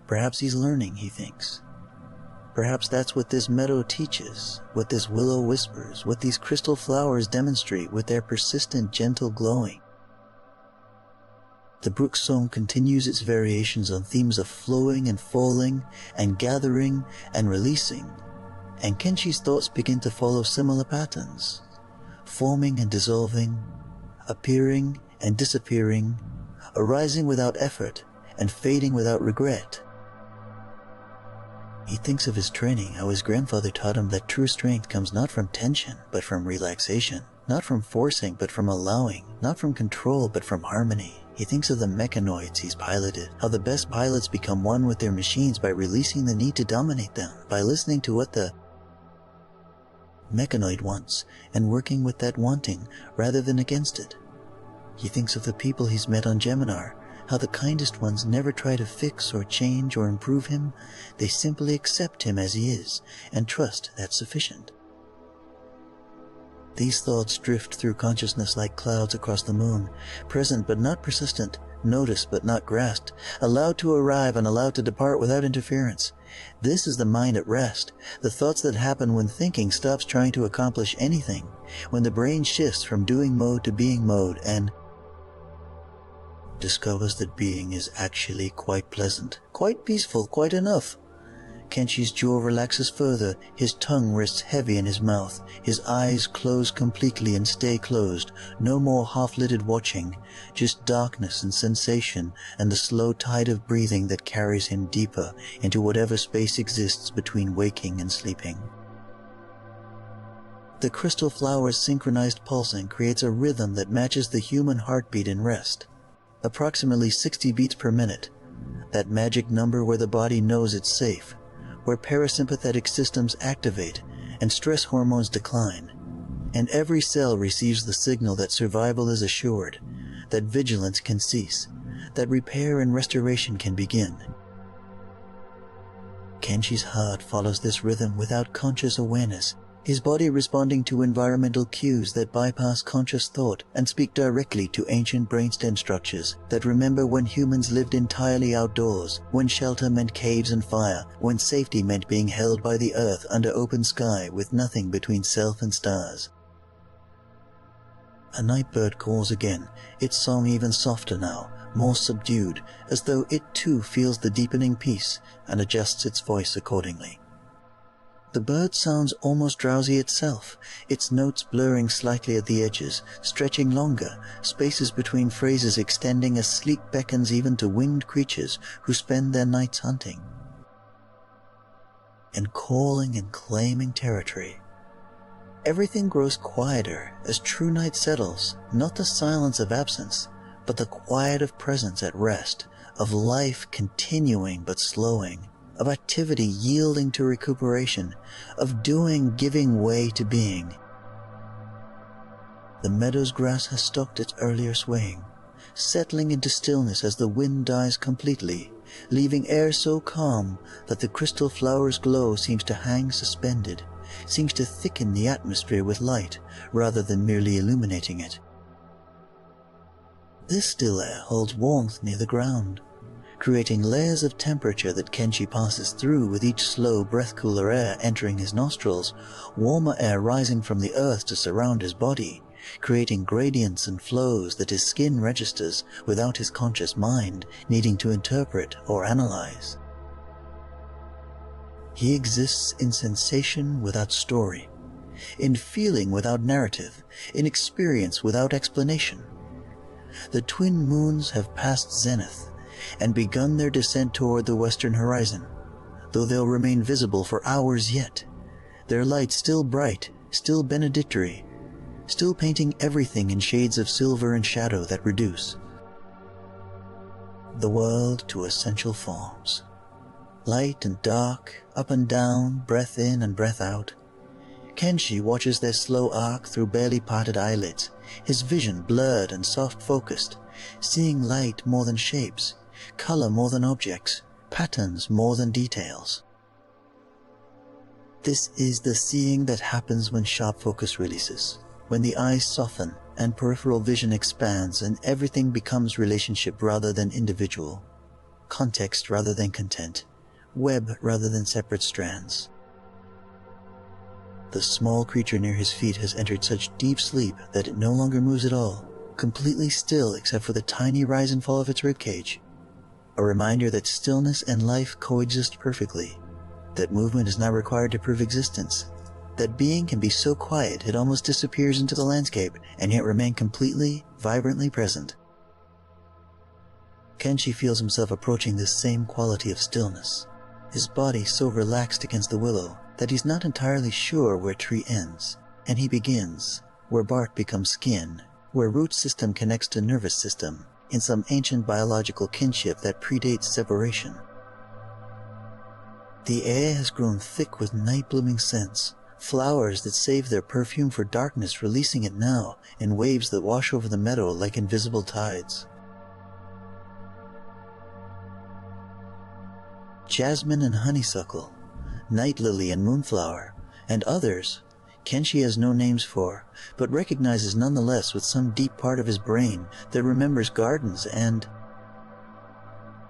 Perhaps he's learning, he thinks. Perhaps that's what this meadow teaches, what this willow whispers, what these crystal flowers demonstrate with their persistent gentle glowing. The brook song continues its variations on themes of flowing and falling and gathering and releasing, and Kenshi's thoughts begin to follow similar patterns, forming and dissolving, appearing and disappearing, arising without effort and fading without regret. He thinks of his training, how his grandfather taught him that true strength comes not from tension, but from relaxation, not from forcing, but from allowing, not from control, but from harmony. He thinks of the mechanoids he's piloted, how the best pilots become one with their machines by releasing the need to dominate them, by listening to what the mechanoid wants and working with that wanting rather than against it. He thinks of the people he's met on Geminar, how the kindest ones never try to fix or change or improve him. They simply accept him as he is and trust that's sufficient. These thoughts drift through consciousness like clouds across the moon, present but not persistent, noticed but not grasped, allowed to arrive and allowed to depart without interference. This is the mind at rest, the thoughts that happen when thinking stops trying to accomplish anything, when the brain shifts from doing mode to being mode and discovers that being is actually quite pleasant, quite peaceful, quite enough. Kenshi's jaw relaxes further, his tongue rests heavy in his mouth, his eyes close completely and stay closed, no more half-lidded watching, just darkness and sensation and the slow tide of breathing that carries him deeper into whatever space exists between waking and sleeping. The crystal flower's synchronized pulsing creates a rhythm that matches the human heartbeat in rest. Approximately 60 beats per minute, that magic number where the body knows it's safe, where parasympathetic systems activate and stress hormones decline, and every cell receives the signal that survival is assured, that vigilance can cease, that repair and restoration can begin. Kenshi's heart follows this rhythm without conscious awareness, his body responding to environmental cues that bypass conscious thought and speak directly to ancient brainstem structures that remember when humans lived entirely outdoors, when shelter meant caves and fire, when safety meant being held by the earth under open sky with nothing between self and stars. A night bird calls again, its song even softer now, more subdued, as though it too feels the deepening peace and adjusts its voice accordingly. The bird sounds almost drowsy itself, its notes blurring slightly at the edges, stretching longer, spaces between phrases extending as sleep beckons even to winged creatures who spend their nights hunting. And calling and claiming territory. Everything grows quieter as true night settles, not the silence of absence, but the quiet of presence at rest, of life continuing but slowing, of activity yielding to recuperation, of doing giving way to being. The meadow's grass has stopped its earlier swaying, settling into stillness as the wind dies completely, leaving air so calm that the crystal flower's glow seems to hang suspended, seems to thicken the atmosphere with light rather than merely illuminating it. This still air holds warmth near the ground, creating layers of temperature that Kenshi passes through with each slow breath-cooler air entering his nostrils, warmer air rising from the earth to surround his body, creating gradients and flows that his skin registers without his conscious mind needing to interpret or analyze. He exists in sensation without story, in feeling without narrative, in experience without explanation. The twin moons have passed zenith and begun their descent toward the western horizon, though they'll remain visible for hours yet, their light still bright, still benedictory, still painting everything in shades of silver and shadow that reduce the world to essential forms. Light and dark, up and down, breath in and breath out. Kenshi watches their slow arc through barely parted eyelids, his vision blurred and soft-focused, seeing light more than shapes, color more than objects, patterns more than details. This is the seeing that happens when sharp focus releases, when the eyes soften and peripheral vision expands and everything becomes relationship rather than individual, context rather than content, web rather than separate strands. The small creature near his feet has entered such deep sleep that it no longer moves at all, completely still except for the tiny rise and fall of its ribcage. A reminder that stillness and life coexist perfectly, that movement is not required to prove existence, that being can be so quiet it almost disappears into the landscape and yet remain completely, vibrantly present. Kenshi feels himself approaching this same quality of stillness, his body so relaxed against the willow that he's not entirely sure where tree ends and he begins, where bark becomes skin, where root system connects to nervous system, in some ancient biological kinship that predates separation. The air has grown thick with night-blooming scents, flowers that save their perfume for darkness, releasing it now in waves that wash over the meadow like invisible tides. Jasmine and honeysuckle, night lily and moonflower, and others Kenshi has no names for, but recognizes nonetheless with some deep part of his brain that remembers gardens and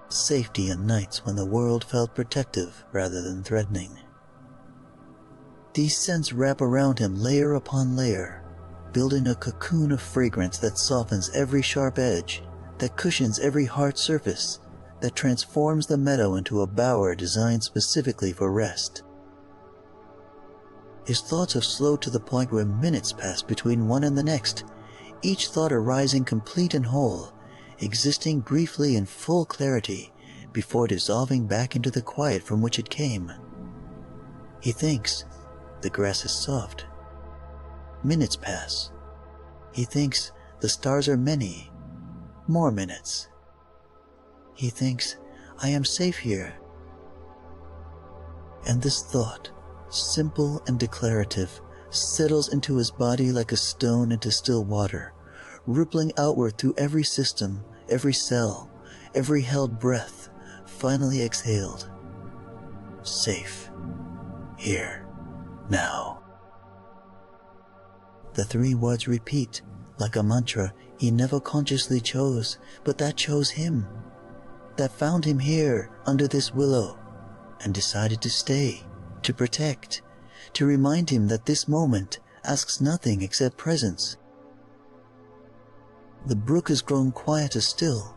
safety on nights when the world felt protective rather than threatening. These scents wrap around him layer upon layer, building a cocoon of fragrance that softens every sharp edge, that cushions every hard surface, that transforms the meadow into a bower designed specifically for rest. His thoughts have slowed to the point where minutes pass between one and the next, each thought arising complete and whole, existing briefly in full clarity before dissolving back into the quiet from which it came. He thinks the grass is soft. Minutes pass. He thinks the stars are many. More minutes. He thinks, I am safe here. And this thought, simple and declarative, settles into his body like a stone into still water, rippling outward through every system, every cell, every held breath, finally exhaled. Safe. Here. Now. The three words repeat, like a mantra he never consciously chose, but that chose him, that found him here under this willow, and decided to stay, to protect, to remind him that this moment asks nothing except presence. The brook has grown quieter still,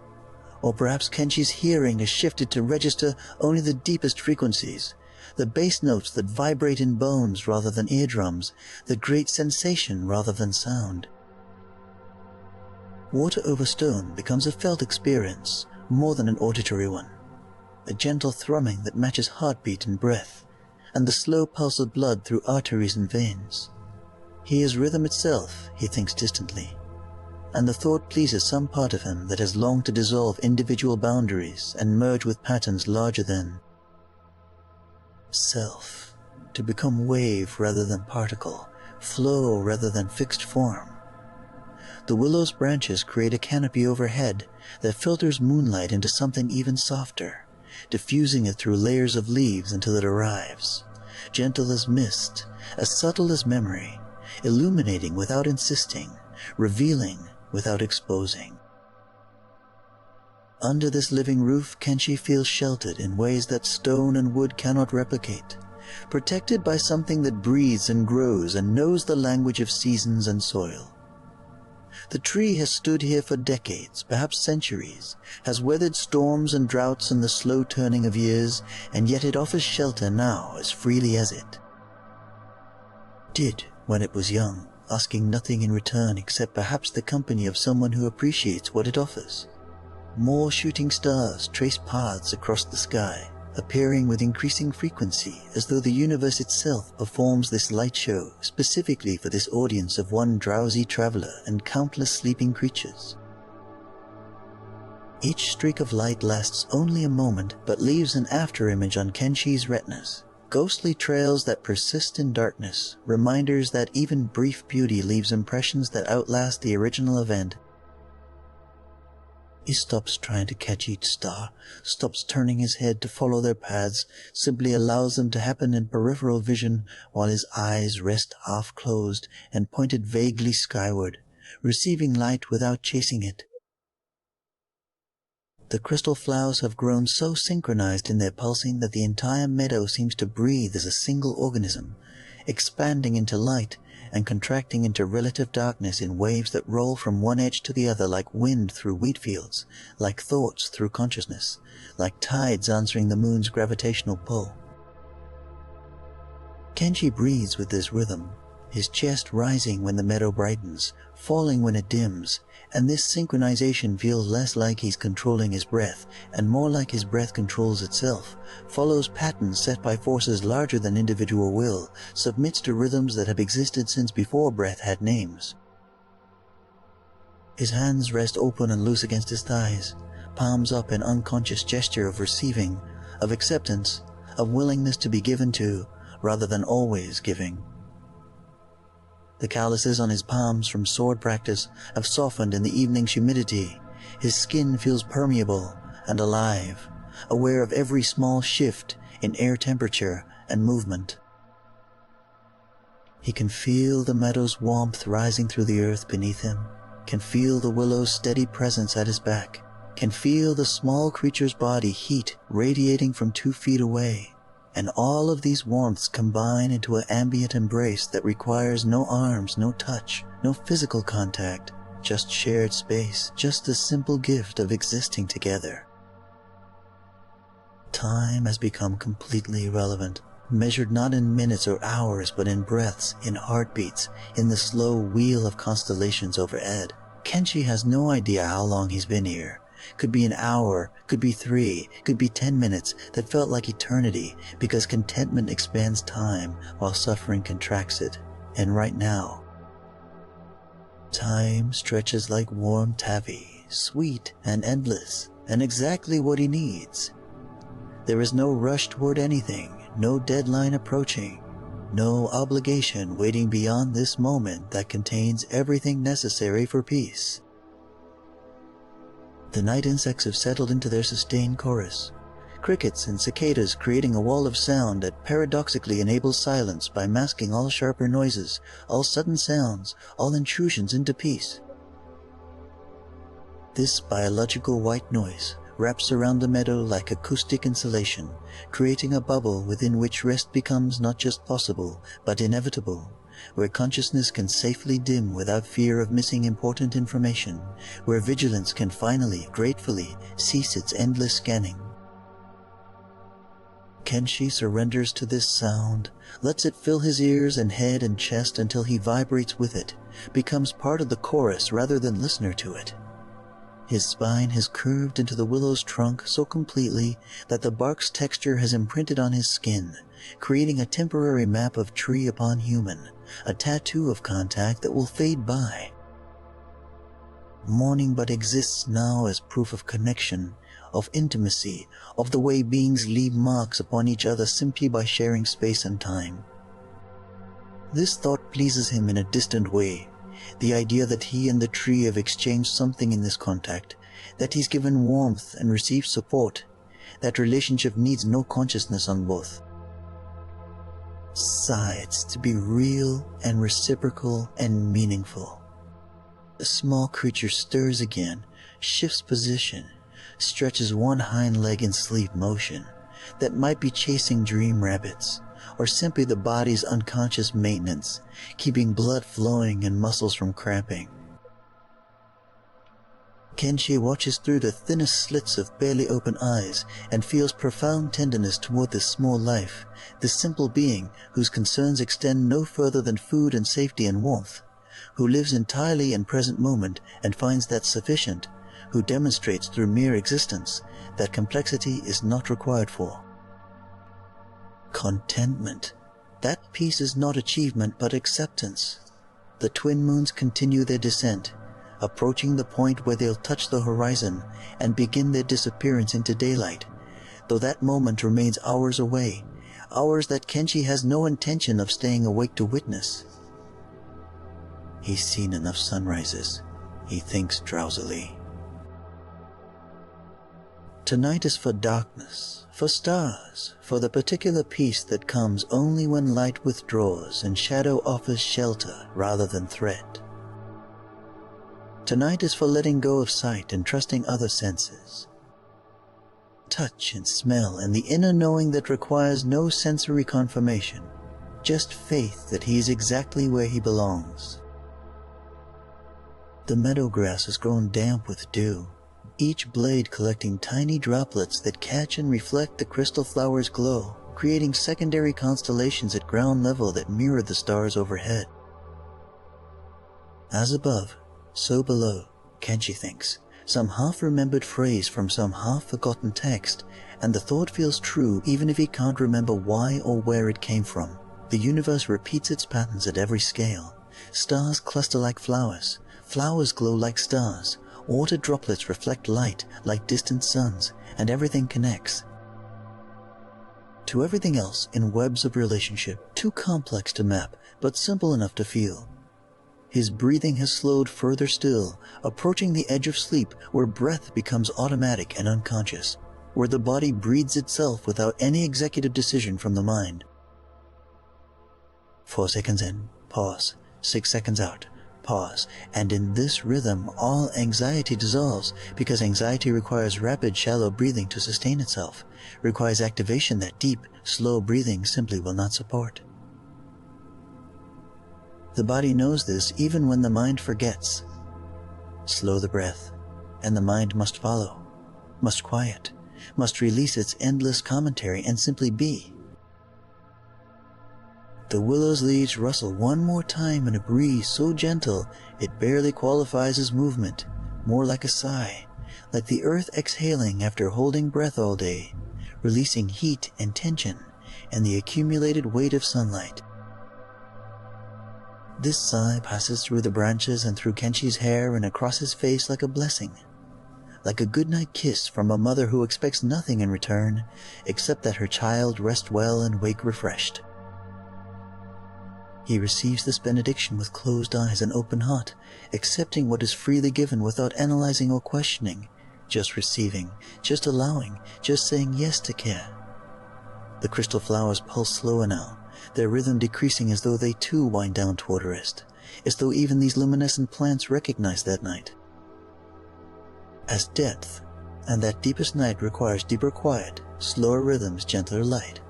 or perhaps Kenshi's hearing has shifted to register only the deepest frequencies, the bass notes that vibrate in bones rather than eardrums, that create sensation rather than sound. Water over stone becomes a felt experience more than an auditory one, a gentle thrumming that matches heartbeat and breath, and the slow pulse of blood through arteries and veins. He is rhythm itself, he thinks distantly, and the thought pleases some part of him that has longed to dissolve individual boundaries and merge with patterns larger than self, to become wave rather than particle, flow rather than fixed form. The willow's branches create a canopy overhead that filters moonlight into something even softer, diffusing it through layers of leaves until it arrives, gentle as mist, as subtle as memory, illuminating without insisting, revealing without exposing. Under this living roof, Kenshi feels sheltered in ways that stone and wood cannot replicate, protected by something that breathes and grows and knows the language of seasons and soil. The tree has stood here for decades, perhaps centuries, has weathered storms and droughts and the slow turning of years, and yet it offers shelter now as freely as it did when it was young, asking nothing in return except perhaps the company of someone who appreciates what it offers. More shooting stars trace paths across the sky, appearing with increasing frequency as though the universe itself performs this light show specifically for this audience of one drowsy traveler and countless sleeping creatures. Each streak of light lasts only a moment but leaves an afterimage on Kenshi's retinas. Ghostly trails that persist in darkness, reminders that even brief beauty leaves impressions that outlast the original event. He stops trying to catch each star, stops turning his head to follow their paths, simply allows them to happen in peripheral vision while his eyes rest half-closed and pointed vaguely skyward, receiving light without chasing it. The crystal flowers have grown so synchronized in their pulsing that the entire meadow seems to breathe as a single organism, expanding into light and contracting into relative darkness in waves that roll from one edge to the other like wind through wheat fields, like thoughts through consciousness, like tides answering the moon's gravitational pull. Kenshi breathes with this rhythm, his chest rising when the meadow brightens, falling when it dims, and this synchronization feels less like he's controlling his breath and more like his breath controls itself, follows patterns set by forces larger than individual will, submits to rhythms that have existed since before breath had names. His hands rest open and loose against his thighs, palms up in unconscious gesture of receiving, of acceptance, of willingness to be given to, rather than always giving. The calluses on his palms from sword practice have softened in the evening's humidity. His skin feels permeable and alive, aware of every small shift in air temperature and movement. He can feel the meadow's warmth rising through the earth beneath him, can feel the willow's steady presence at his back, can feel the small creature's body heat radiating from 2 feet away. And all of these warmths combine into an ambient embrace that requires no arms, no touch, no physical contact, just shared space, just the simple gift of existing together. Time has become completely irrelevant, measured not in minutes or hours, but in breaths, in heartbeats, in the slow wheel of constellations overhead. Kenshi has no idea how long he's been here. Could be an hour, could be 3, could be 10 minutes that felt like eternity, because contentment expands time while suffering contracts it. And right now, time stretches like warm taffy, sweet and endless, and exactly what he needs. There is no rush toward anything, no deadline approaching, no obligation waiting beyond this moment that contains everything necessary for peace. The night insects have settled into their sustained chorus, crickets and cicadas creating a wall of sound that paradoxically enables silence by masking all sharper noises, all sudden sounds, all intrusions into peace. This biological white noise wraps around the meadow like acoustic insulation, creating a bubble within which rest becomes not just possible, but inevitable, where consciousness can safely dim without fear of missing important information, where vigilance can finally, gratefully, cease its endless scanning. Kenshi surrenders to this sound, lets it fill his ears and head and chest until he vibrates with it, becomes part of the chorus rather than listener to it. His spine has curved into the willow's trunk so completely that the bark's texture has imprinted on his skin, creating a temporary map of tree upon human, a tattoo of contact that will fade by. Mourning but exists now as proof of connection, of intimacy, of the way beings leave marks upon each other simply by sharing space and time. This thought pleases him in a distant way, the idea that he and the tree have exchanged something in this contact, that he's given warmth and received support, that relationship needs no consciousness on both. Sighs to be real and reciprocal and meaningful. The small creature stirs again, shifts position, stretches one hind leg in sleep motion that might be chasing dream rabbits, or simply the body's unconscious maintenance, keeping blood flowing and muscles from cramping. Kenshi watches through the thinnest slits of barely open eyes and feels profound tenderness toward this small life, this simple being whose concerns extend no further than food and safety and warmth, who lives entirely in present moment and finds that sufficient, who demonstrates through mere existence that complexity is not required for. Contentment. That peace is not achievement but acceptance. The twin moons continue their descent, approaching the point where they'll touch the horizon and begin their disappearance into daylight, though that moment remains hours away, hours that Kenshi has no intention of staying awake to witness. He's seen enough sunrises, he thinks drowsily. Tonight is for darkness, for stars, for the particular peace that comes only when light withdraws and shadow offers shelter rather than threat. Tonight is for letting go of sight and trusting other senses. Touch and smell and the inner knowing that requires no sensory confirmation, just faith that he is exactly where he belongs. The meadow grass has grown damp with dew, each blade collecting tiny droplets that catch and reflect the crystal flower's glow, creating secondary constellations at ground level that mirror the stars overhead. As above, so below, Kenshi thinks, some half-remembered phrase from some half-forgotten text, and the thought feels true even if he can't remember why or where it came from. The universe repeats its patterns at every scale. Stars cluster like flowers, flowers glow like stars, water droplets reflect light like distant suns, and everything connects. To everything else in webs of relationship, too complex to map, but simple enough to feel. His breathing has slowed further still, approaching the edge of sleep where breath becomes automatic and unconscious, where the body breathes itself without any executive decision from the mind. 4 seconds in, pause, 6 seconds out, pause, and in this rhythm all anxiety dissolves, because anxiety requires rapid, shallow breathing to sustain itself, requires activation that deep, slow breathing simply will not support. The body knows this even when the mind forgets. Slow the breath, and the mind must follow, must quiet, must release its endless commentary and simply be. The willow's leaves rustle one more time in a breeze so gentle it barely qualifies as movement, more like a sigh, like the earth exhaling after holding breath all day, releasing heat and tension and the accumulated weight of sunlight. This sigh passes through the branches and through Kenshi's hair and across his face like a blessing, like a goodnight kiss from a mother who expects nothing in return except that her child rest well and wake refreshed. He receives this benediction with closed eyes and open heart, accepting what is freely given without analyzing or questioning, just receiving, just allowing, just saying yes to care. The crystal flowers pulse slower now, their rhythm decreasing as though they too wind down toward rest, as though even these luminescent plants recognize that night as depth, and that deepest night requires deeper quiet, slower rhythms, gentler light.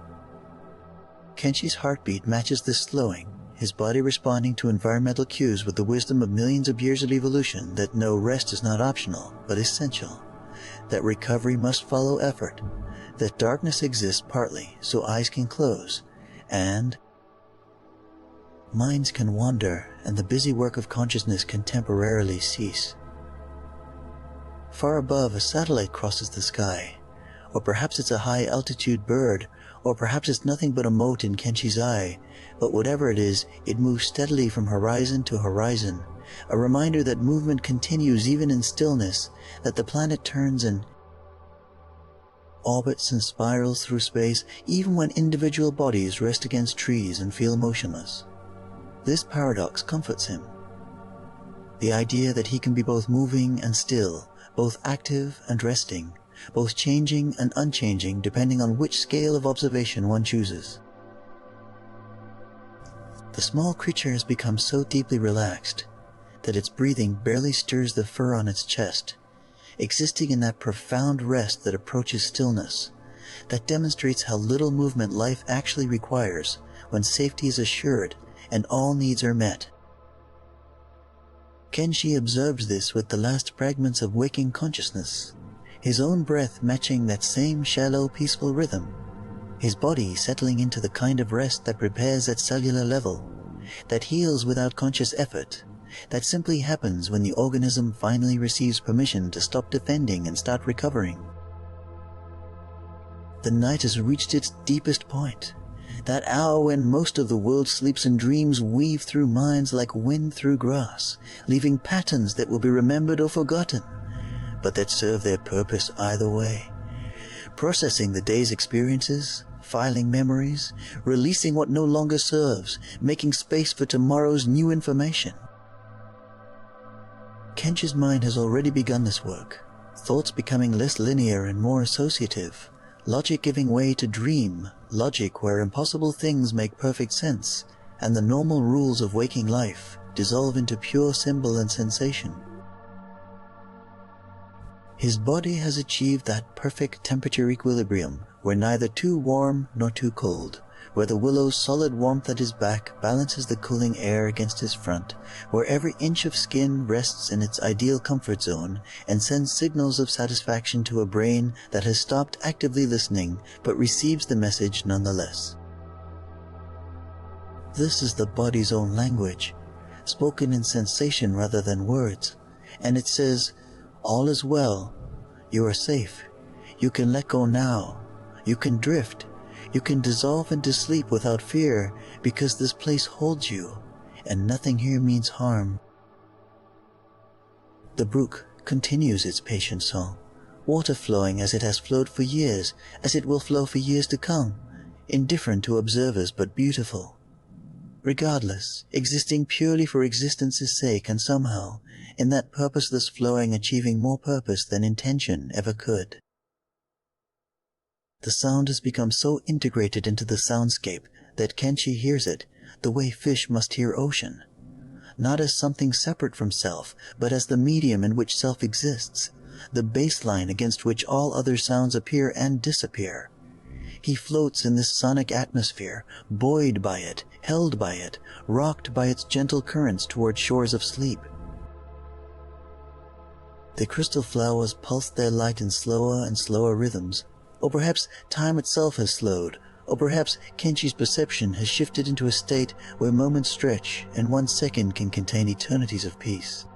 Kenshi's heartbeat matches this slowing, his body responding to environmental cues with the wisdom of millions of years of evolution that no, rest is not optional, but essential, that recovery must follow effort, that darkness exists partly so eyes can close, and minds can wander and the busy work of consciousness can temporarily cease. Far above, a satellite crosses the sky, or perhaps it's a high-altitude bird, or perhaps it's nothing but a mote in Kenshi's eye, but whatever it is, it moves steadily from horizon to horizon, a reminder that movement continues even in stillness, that the planet turns and orbits and spirals through space even when individual bodies rest against trees and feel motionless. This paradox comforts him. The idea that he can be both moving and still, both active and resting, both changing and unchanging depending on which scale of observation one chooses. The small creature has become so deeply relaxed that its breathing barely stirs the fur on its chest, existing in that profound rest that approaches stillness, that demonstrates how little movement life actually requires when safety is assured and all needs are met. Kenshi observes this with the last fragments of waking consciousness, his own breath matching that same shallow, peaceful rhythm, his body settling into the kind of rest that prepares at cellular level, that heals without conscious effort, that simply happens when the organism finally receives permission to stop defending and start recovering. The night has reached its deepest point, that hour when most of the world sleeps and dreams weave through minds like wind through grass, leaving patterns that will be remembered or forgotten, but that serve their purpose either way, processing the day's experiences, filing memories, releasing what no longer serves, making space for tomorrow's new information. Kenshi's mind has already begun this work, thoughts becoming less linear and more associative, logic giving way to dream, logic where impossible things make perfect sense, and the normal rules of waking life dissolve into pure symbol and sensation. His body has achieved that perfect temperature equilibrium where neither too warm nor too cold, where the willow's solid warmth at his back balances the cooling air against his front, where every inch of skin rests in its ideal comfort zone and sends signals of satisfaction to a brain that has stopped actively listening but receives the message nonetheless. This is the body's own language, spoken in sensation rather than words, and it says, "All is well, you are safe, you can let go now, you can drift, you can dissolve into sleep without fear because this place holds you, and nothing here means harm." The brook continues its patient song, water flowing as it has flowed for years, as it will flow for years to come, indifferent to observers but beautiful. Regardless, existing purely for existence's sake and somehow, in that purposeless flowing achieving more purpose than intention ever could. The sound has become so integrated into the soundscape that Kenshi hears it the way fish must hear ocean, not as something separate from self, but as the medium in which self exists, the baseline against which all other sounds appear and disappear. He floats in this sonic atmosphere, buoyed by it, held by it, rocked by its gentle currents toward shores of sleep. The crystal flowers pulse their light in slower and slower rhythms, or perhaps time itself has slowed, or perhaps Kenshi's perception has shifted into a state where moments stretch and 1 second can contain eternities of peace.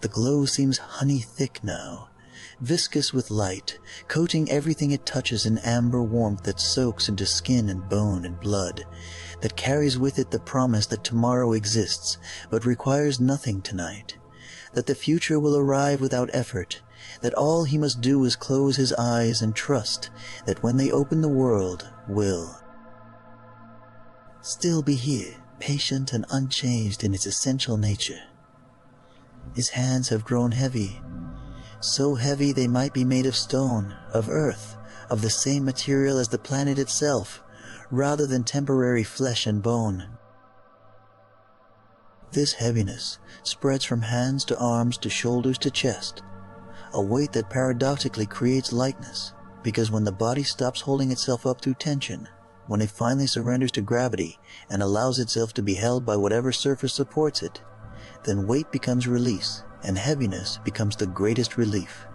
The glow seems honey thick now, viscous with light, coating everything it touches in amber warmth that soaks into skin and bone and blood, that carries with it the promise that tomorrow exists but requires nothing tonight, that the future will arrive without effort, that all he must do is close his eyes and trust that when they open the world will still be here, patient and unchanged in its essential nature. His hands have grown heavy, so heavy they might be made of stone, of earth, of the same material as the planet itself, rather than temporary flesh and bone. This heaviness spreads from hands to arms to shoulders to chest, a weight that paradoxically creates lightness, because when the body stops holding itself up through tension, when it finally surrenders to gravity and allows itself to be held by whatever surface supports it, then weight becomes release and heaviness becomes the greatest relief.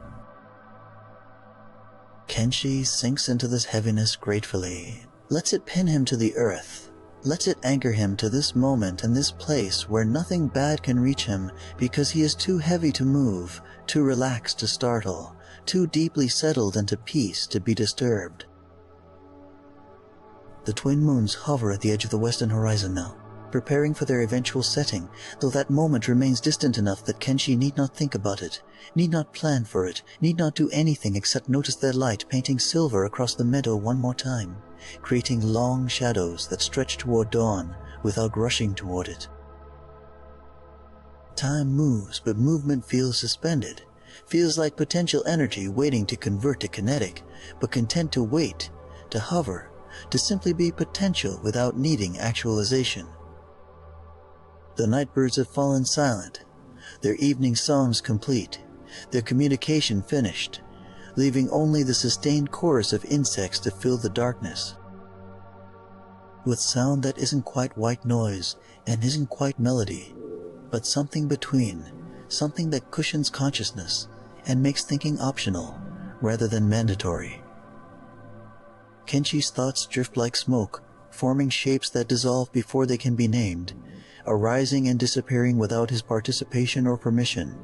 Kenshi sinks into this heaviness gratefully, lets it pin him to the earth, lets it anchor him to this moment and this place where nothing bad can reach him because he is too heavy to move, too relaxed to startle, too deeply settled into peace to be disturbed. The twin moons hover at the edge of the western horizon now, preparing for their eventual setting, though that moment remains distant enough that Kenshi need not think about it, need not plan for it, need not do anything except notice their light painting silver across the meadow one more time, creating long shadows that stretch toward dawn without rushing toward it. Time moves, but movement feels suspended, feels like potential energy waiting to convert to kinetic, but content to wait, to hover, to simply be potential without needing actualization. The nightbirds have fallen silent, their evening songs complete, their communication finished, leaving only the sustained chorus of insects to fill the darkness. With sound that isn't quite white noise and isn't quite melody, but something between, something that cushions consciousness and makes thinking optional rather than mandatory. Kenshi's thoughts drift like smoke, forming shapes that dissolve before they can be named, arising and disappearing without his participation or permission.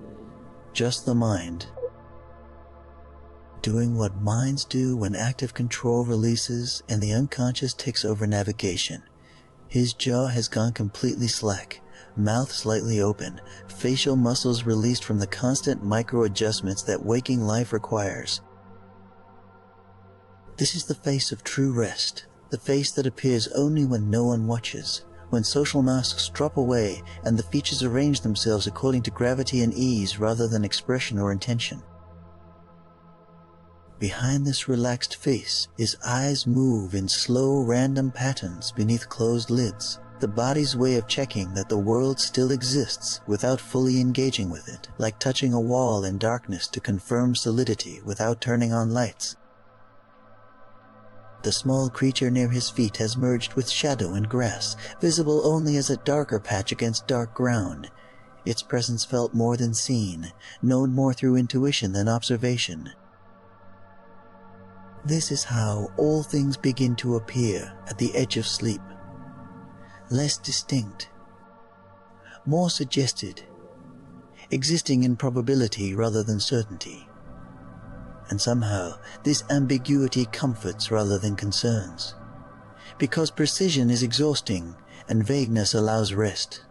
Just the mind. Doing what minds do when active control releases and the unconscious takes over navigation. His jaw has gone completely slack, mouth slightly open, facial muscles released from the constant micro-adjustments that waking life requires. This is the face of true rest, the face that appears only when no one watches, when social masks drop away and the features arrange themselves according to gravity and ease rather than expression or intention. Behind this relaxed face, his eyes move in slow, random patterns beneath closed lids, the body's way of checking that the world still exists without fully engaging with it, like touching a wall in darkness to confirm solidity without turning on lights. The small creature near his feet has merged with shadow and grass, visible only as a darker patch against dark ground, its presence felt more than seen, known more through intuition than observation. This is how all things begin to appear at the edge of sleep. Less distinct, more suggested, existing in probability rather than certainty. And somehow, this ambiguity comforts rather than concerns, because precision is exhausting and vagueness allows rest.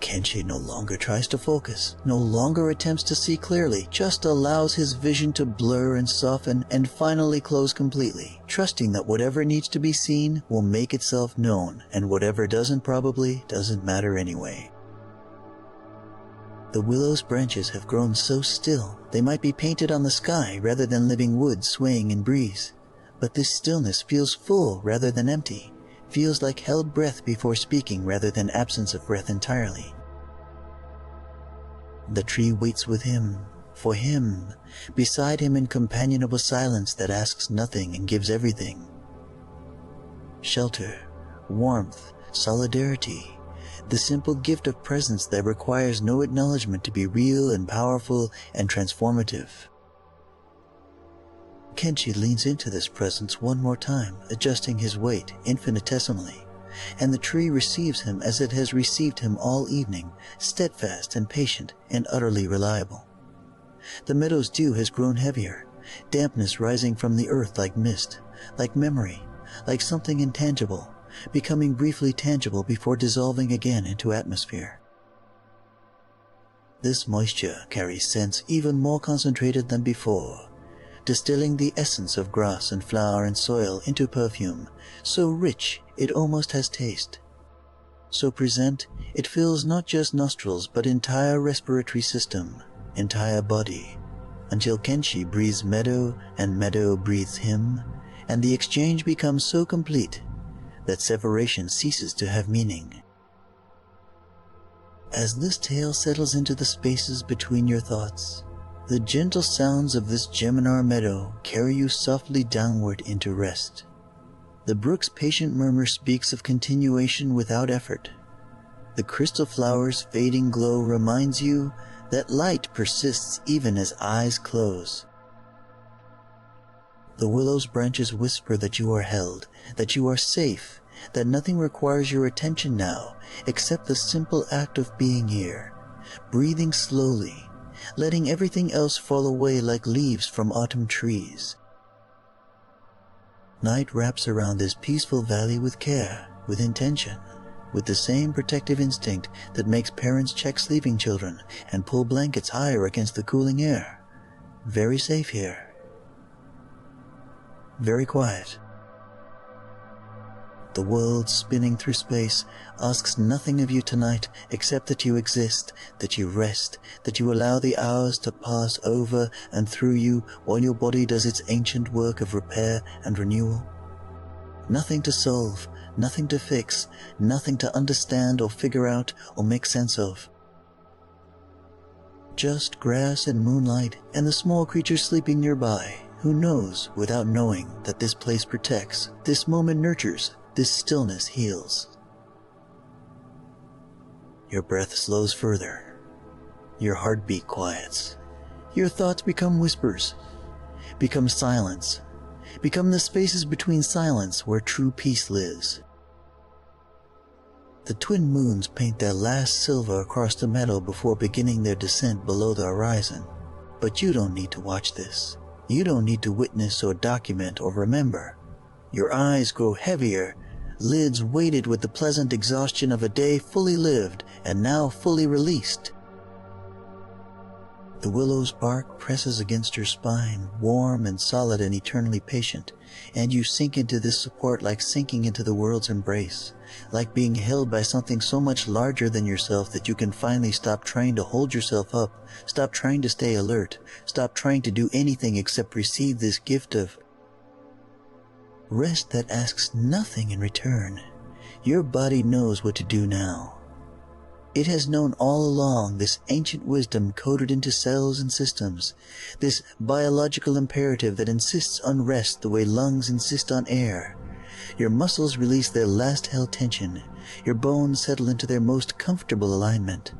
Kenshi no longer tries to focus, no longer attempts to see clearly, just allows his vision to blur and soften and finally close completely, trusting that whatever needs to be seen will make itself known, and whatever doesn't probably doesn't matter anyway. The willow's branches have grown so still, they might be painted on the sky rather than living wood swaying in breeze. But this stillness feels full rather than empty, feels like held breath before speaking rather than absence of breath entirely. The tree waits with him, for him, beside him in companionable silence that asks nothing and gives everything. Shelter, warmth, solidarity, the simple gift of presence that requires no acknowledgement to be real and powerful and transformative. Kenshi leans into this presence one more time, adjusting his weight infinitesimally, and the tree receives him as it has received him all evening, steadfast and patient and utterly reliable. The meadow's dew has grown heavier, dampness rising from the earth like mist, like memory, like something intangible, becoming briefly tangible before dissolving again into atmosphere. This moisture carries scents even more concentrated than before, distilling the essence of grass and flower and soil into perfume, so rich it almost has taste. So present, it fills not just nostrils but entire respiratory system, entire body, until Kenshi breathes meadow and meadow breathes him, and the exchange becomes so complete that separation ceases to have meaning. As this tale settles into the spaces between your thoughts, The gentle sounds of this Geminar meadow carry you softly downward into rest. The brook's patient murmur speaks of continuation without effort. The crystal flower's fading glow reminds you that light persists even as eyes close. The willow's branches whisper that you are held, that you are safe, that nothing requires your attention now except the simple act of being here, breathing slowly, letting everything else fall away like leaves from autumn trees. Night wraps around this peaceful valley with care, with intention, with the same protective instinct that makes parents check sleeping children and pull blankets higher against the cooling air. Very safe here. Very quiet. The world spinning through space asks nothing of you tonight except that you exist, that you rest, that you allow the hours to pass over and through you while your body does its ancient work of repair and renewal. Nothing to solve, nothing to fix, nothing to understand or figure out or make sense of. Just grass and moonlight and the small creatures sleeping nearby, who knows without knowing that this place protects, this moment nurtures, this stillness heals. Your breath slows further. Your heartbeat quiets. Your thoughts become whispers, become silence, become the spaces between silence where true peace lives. The twin moons paint their last silver across the meadow before beginning their descent below the horizon. But you don't need to watch this. You don't need to witness or document or remember. Your eyes grow heavier, lids weighted with the pleasant exhaustion of a day fully lived and now fully released. The willow's bark presses against your spine, warm and solid and eternally patient, and you sink into this support like sinking into the world's embrace, like being held by something so much larger than yourself that you can finally stop trying to hold yourself up, stop trying to stay alert, stop trying to do anything except receive this gift of rest that asks nothing in return. Your body knows what to do now. It has known all along this ancient wisdom coded into cells and systems, this biological imperative that insists on rest the way lungs insist on air. Your muscles release their last held tension. Your bones settle into their most comfortable alignment.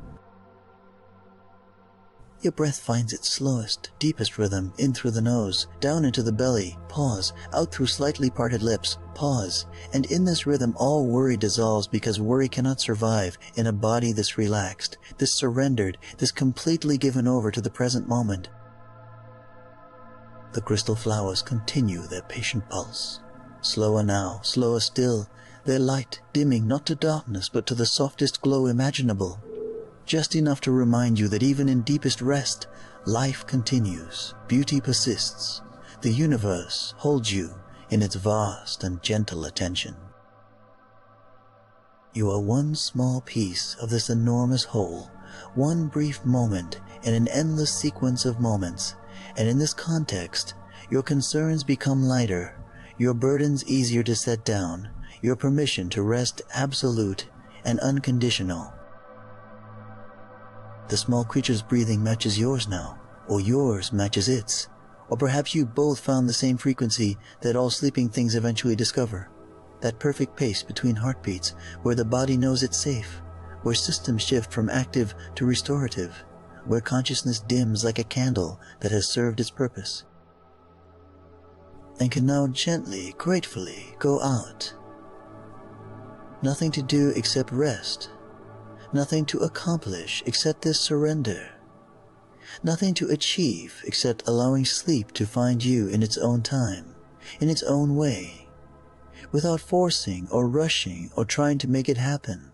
Your breath finds its slowest, deepest rhythm, in through the nose, down into the belly, pause, out through slightly parted lips, pause, and in this rhythm all worry dissolves because worry cannot survive in a body this relaxed, this surrendered, this completely given over to the present moment. The crystal flowers continue their patient pulse. Slower now, slower still, their light dimming not to darkness but to the softest glow imaginable. Just enough to remind you that even in deepest rest, life continues, beauty persists, the universe holds you in its vast and gentle attention. You are one small piece of this enormous whole, one brief moment in an endless sequence of moments, and in this context, your concerns become lighter, your burdens easier to set down, your permission to rest absolute and unconditional. The small creature's breathing matches yours now, or yours matches its, or perhaps you both found the same frequency that all sleeping things eventually discover, that perfect pace between heartbeats where the body knows it's safe, where systems shift from active to restorative, where consciousness dims like a candle that has served its purpose, and can now gently, gratefully go out. Nothing to do except rest. Nothing to accomplish except this surrender. Nothing to achieve except allowing sleep to find you in its own time, in its own way, without forcing or rushing or trying to make it happen.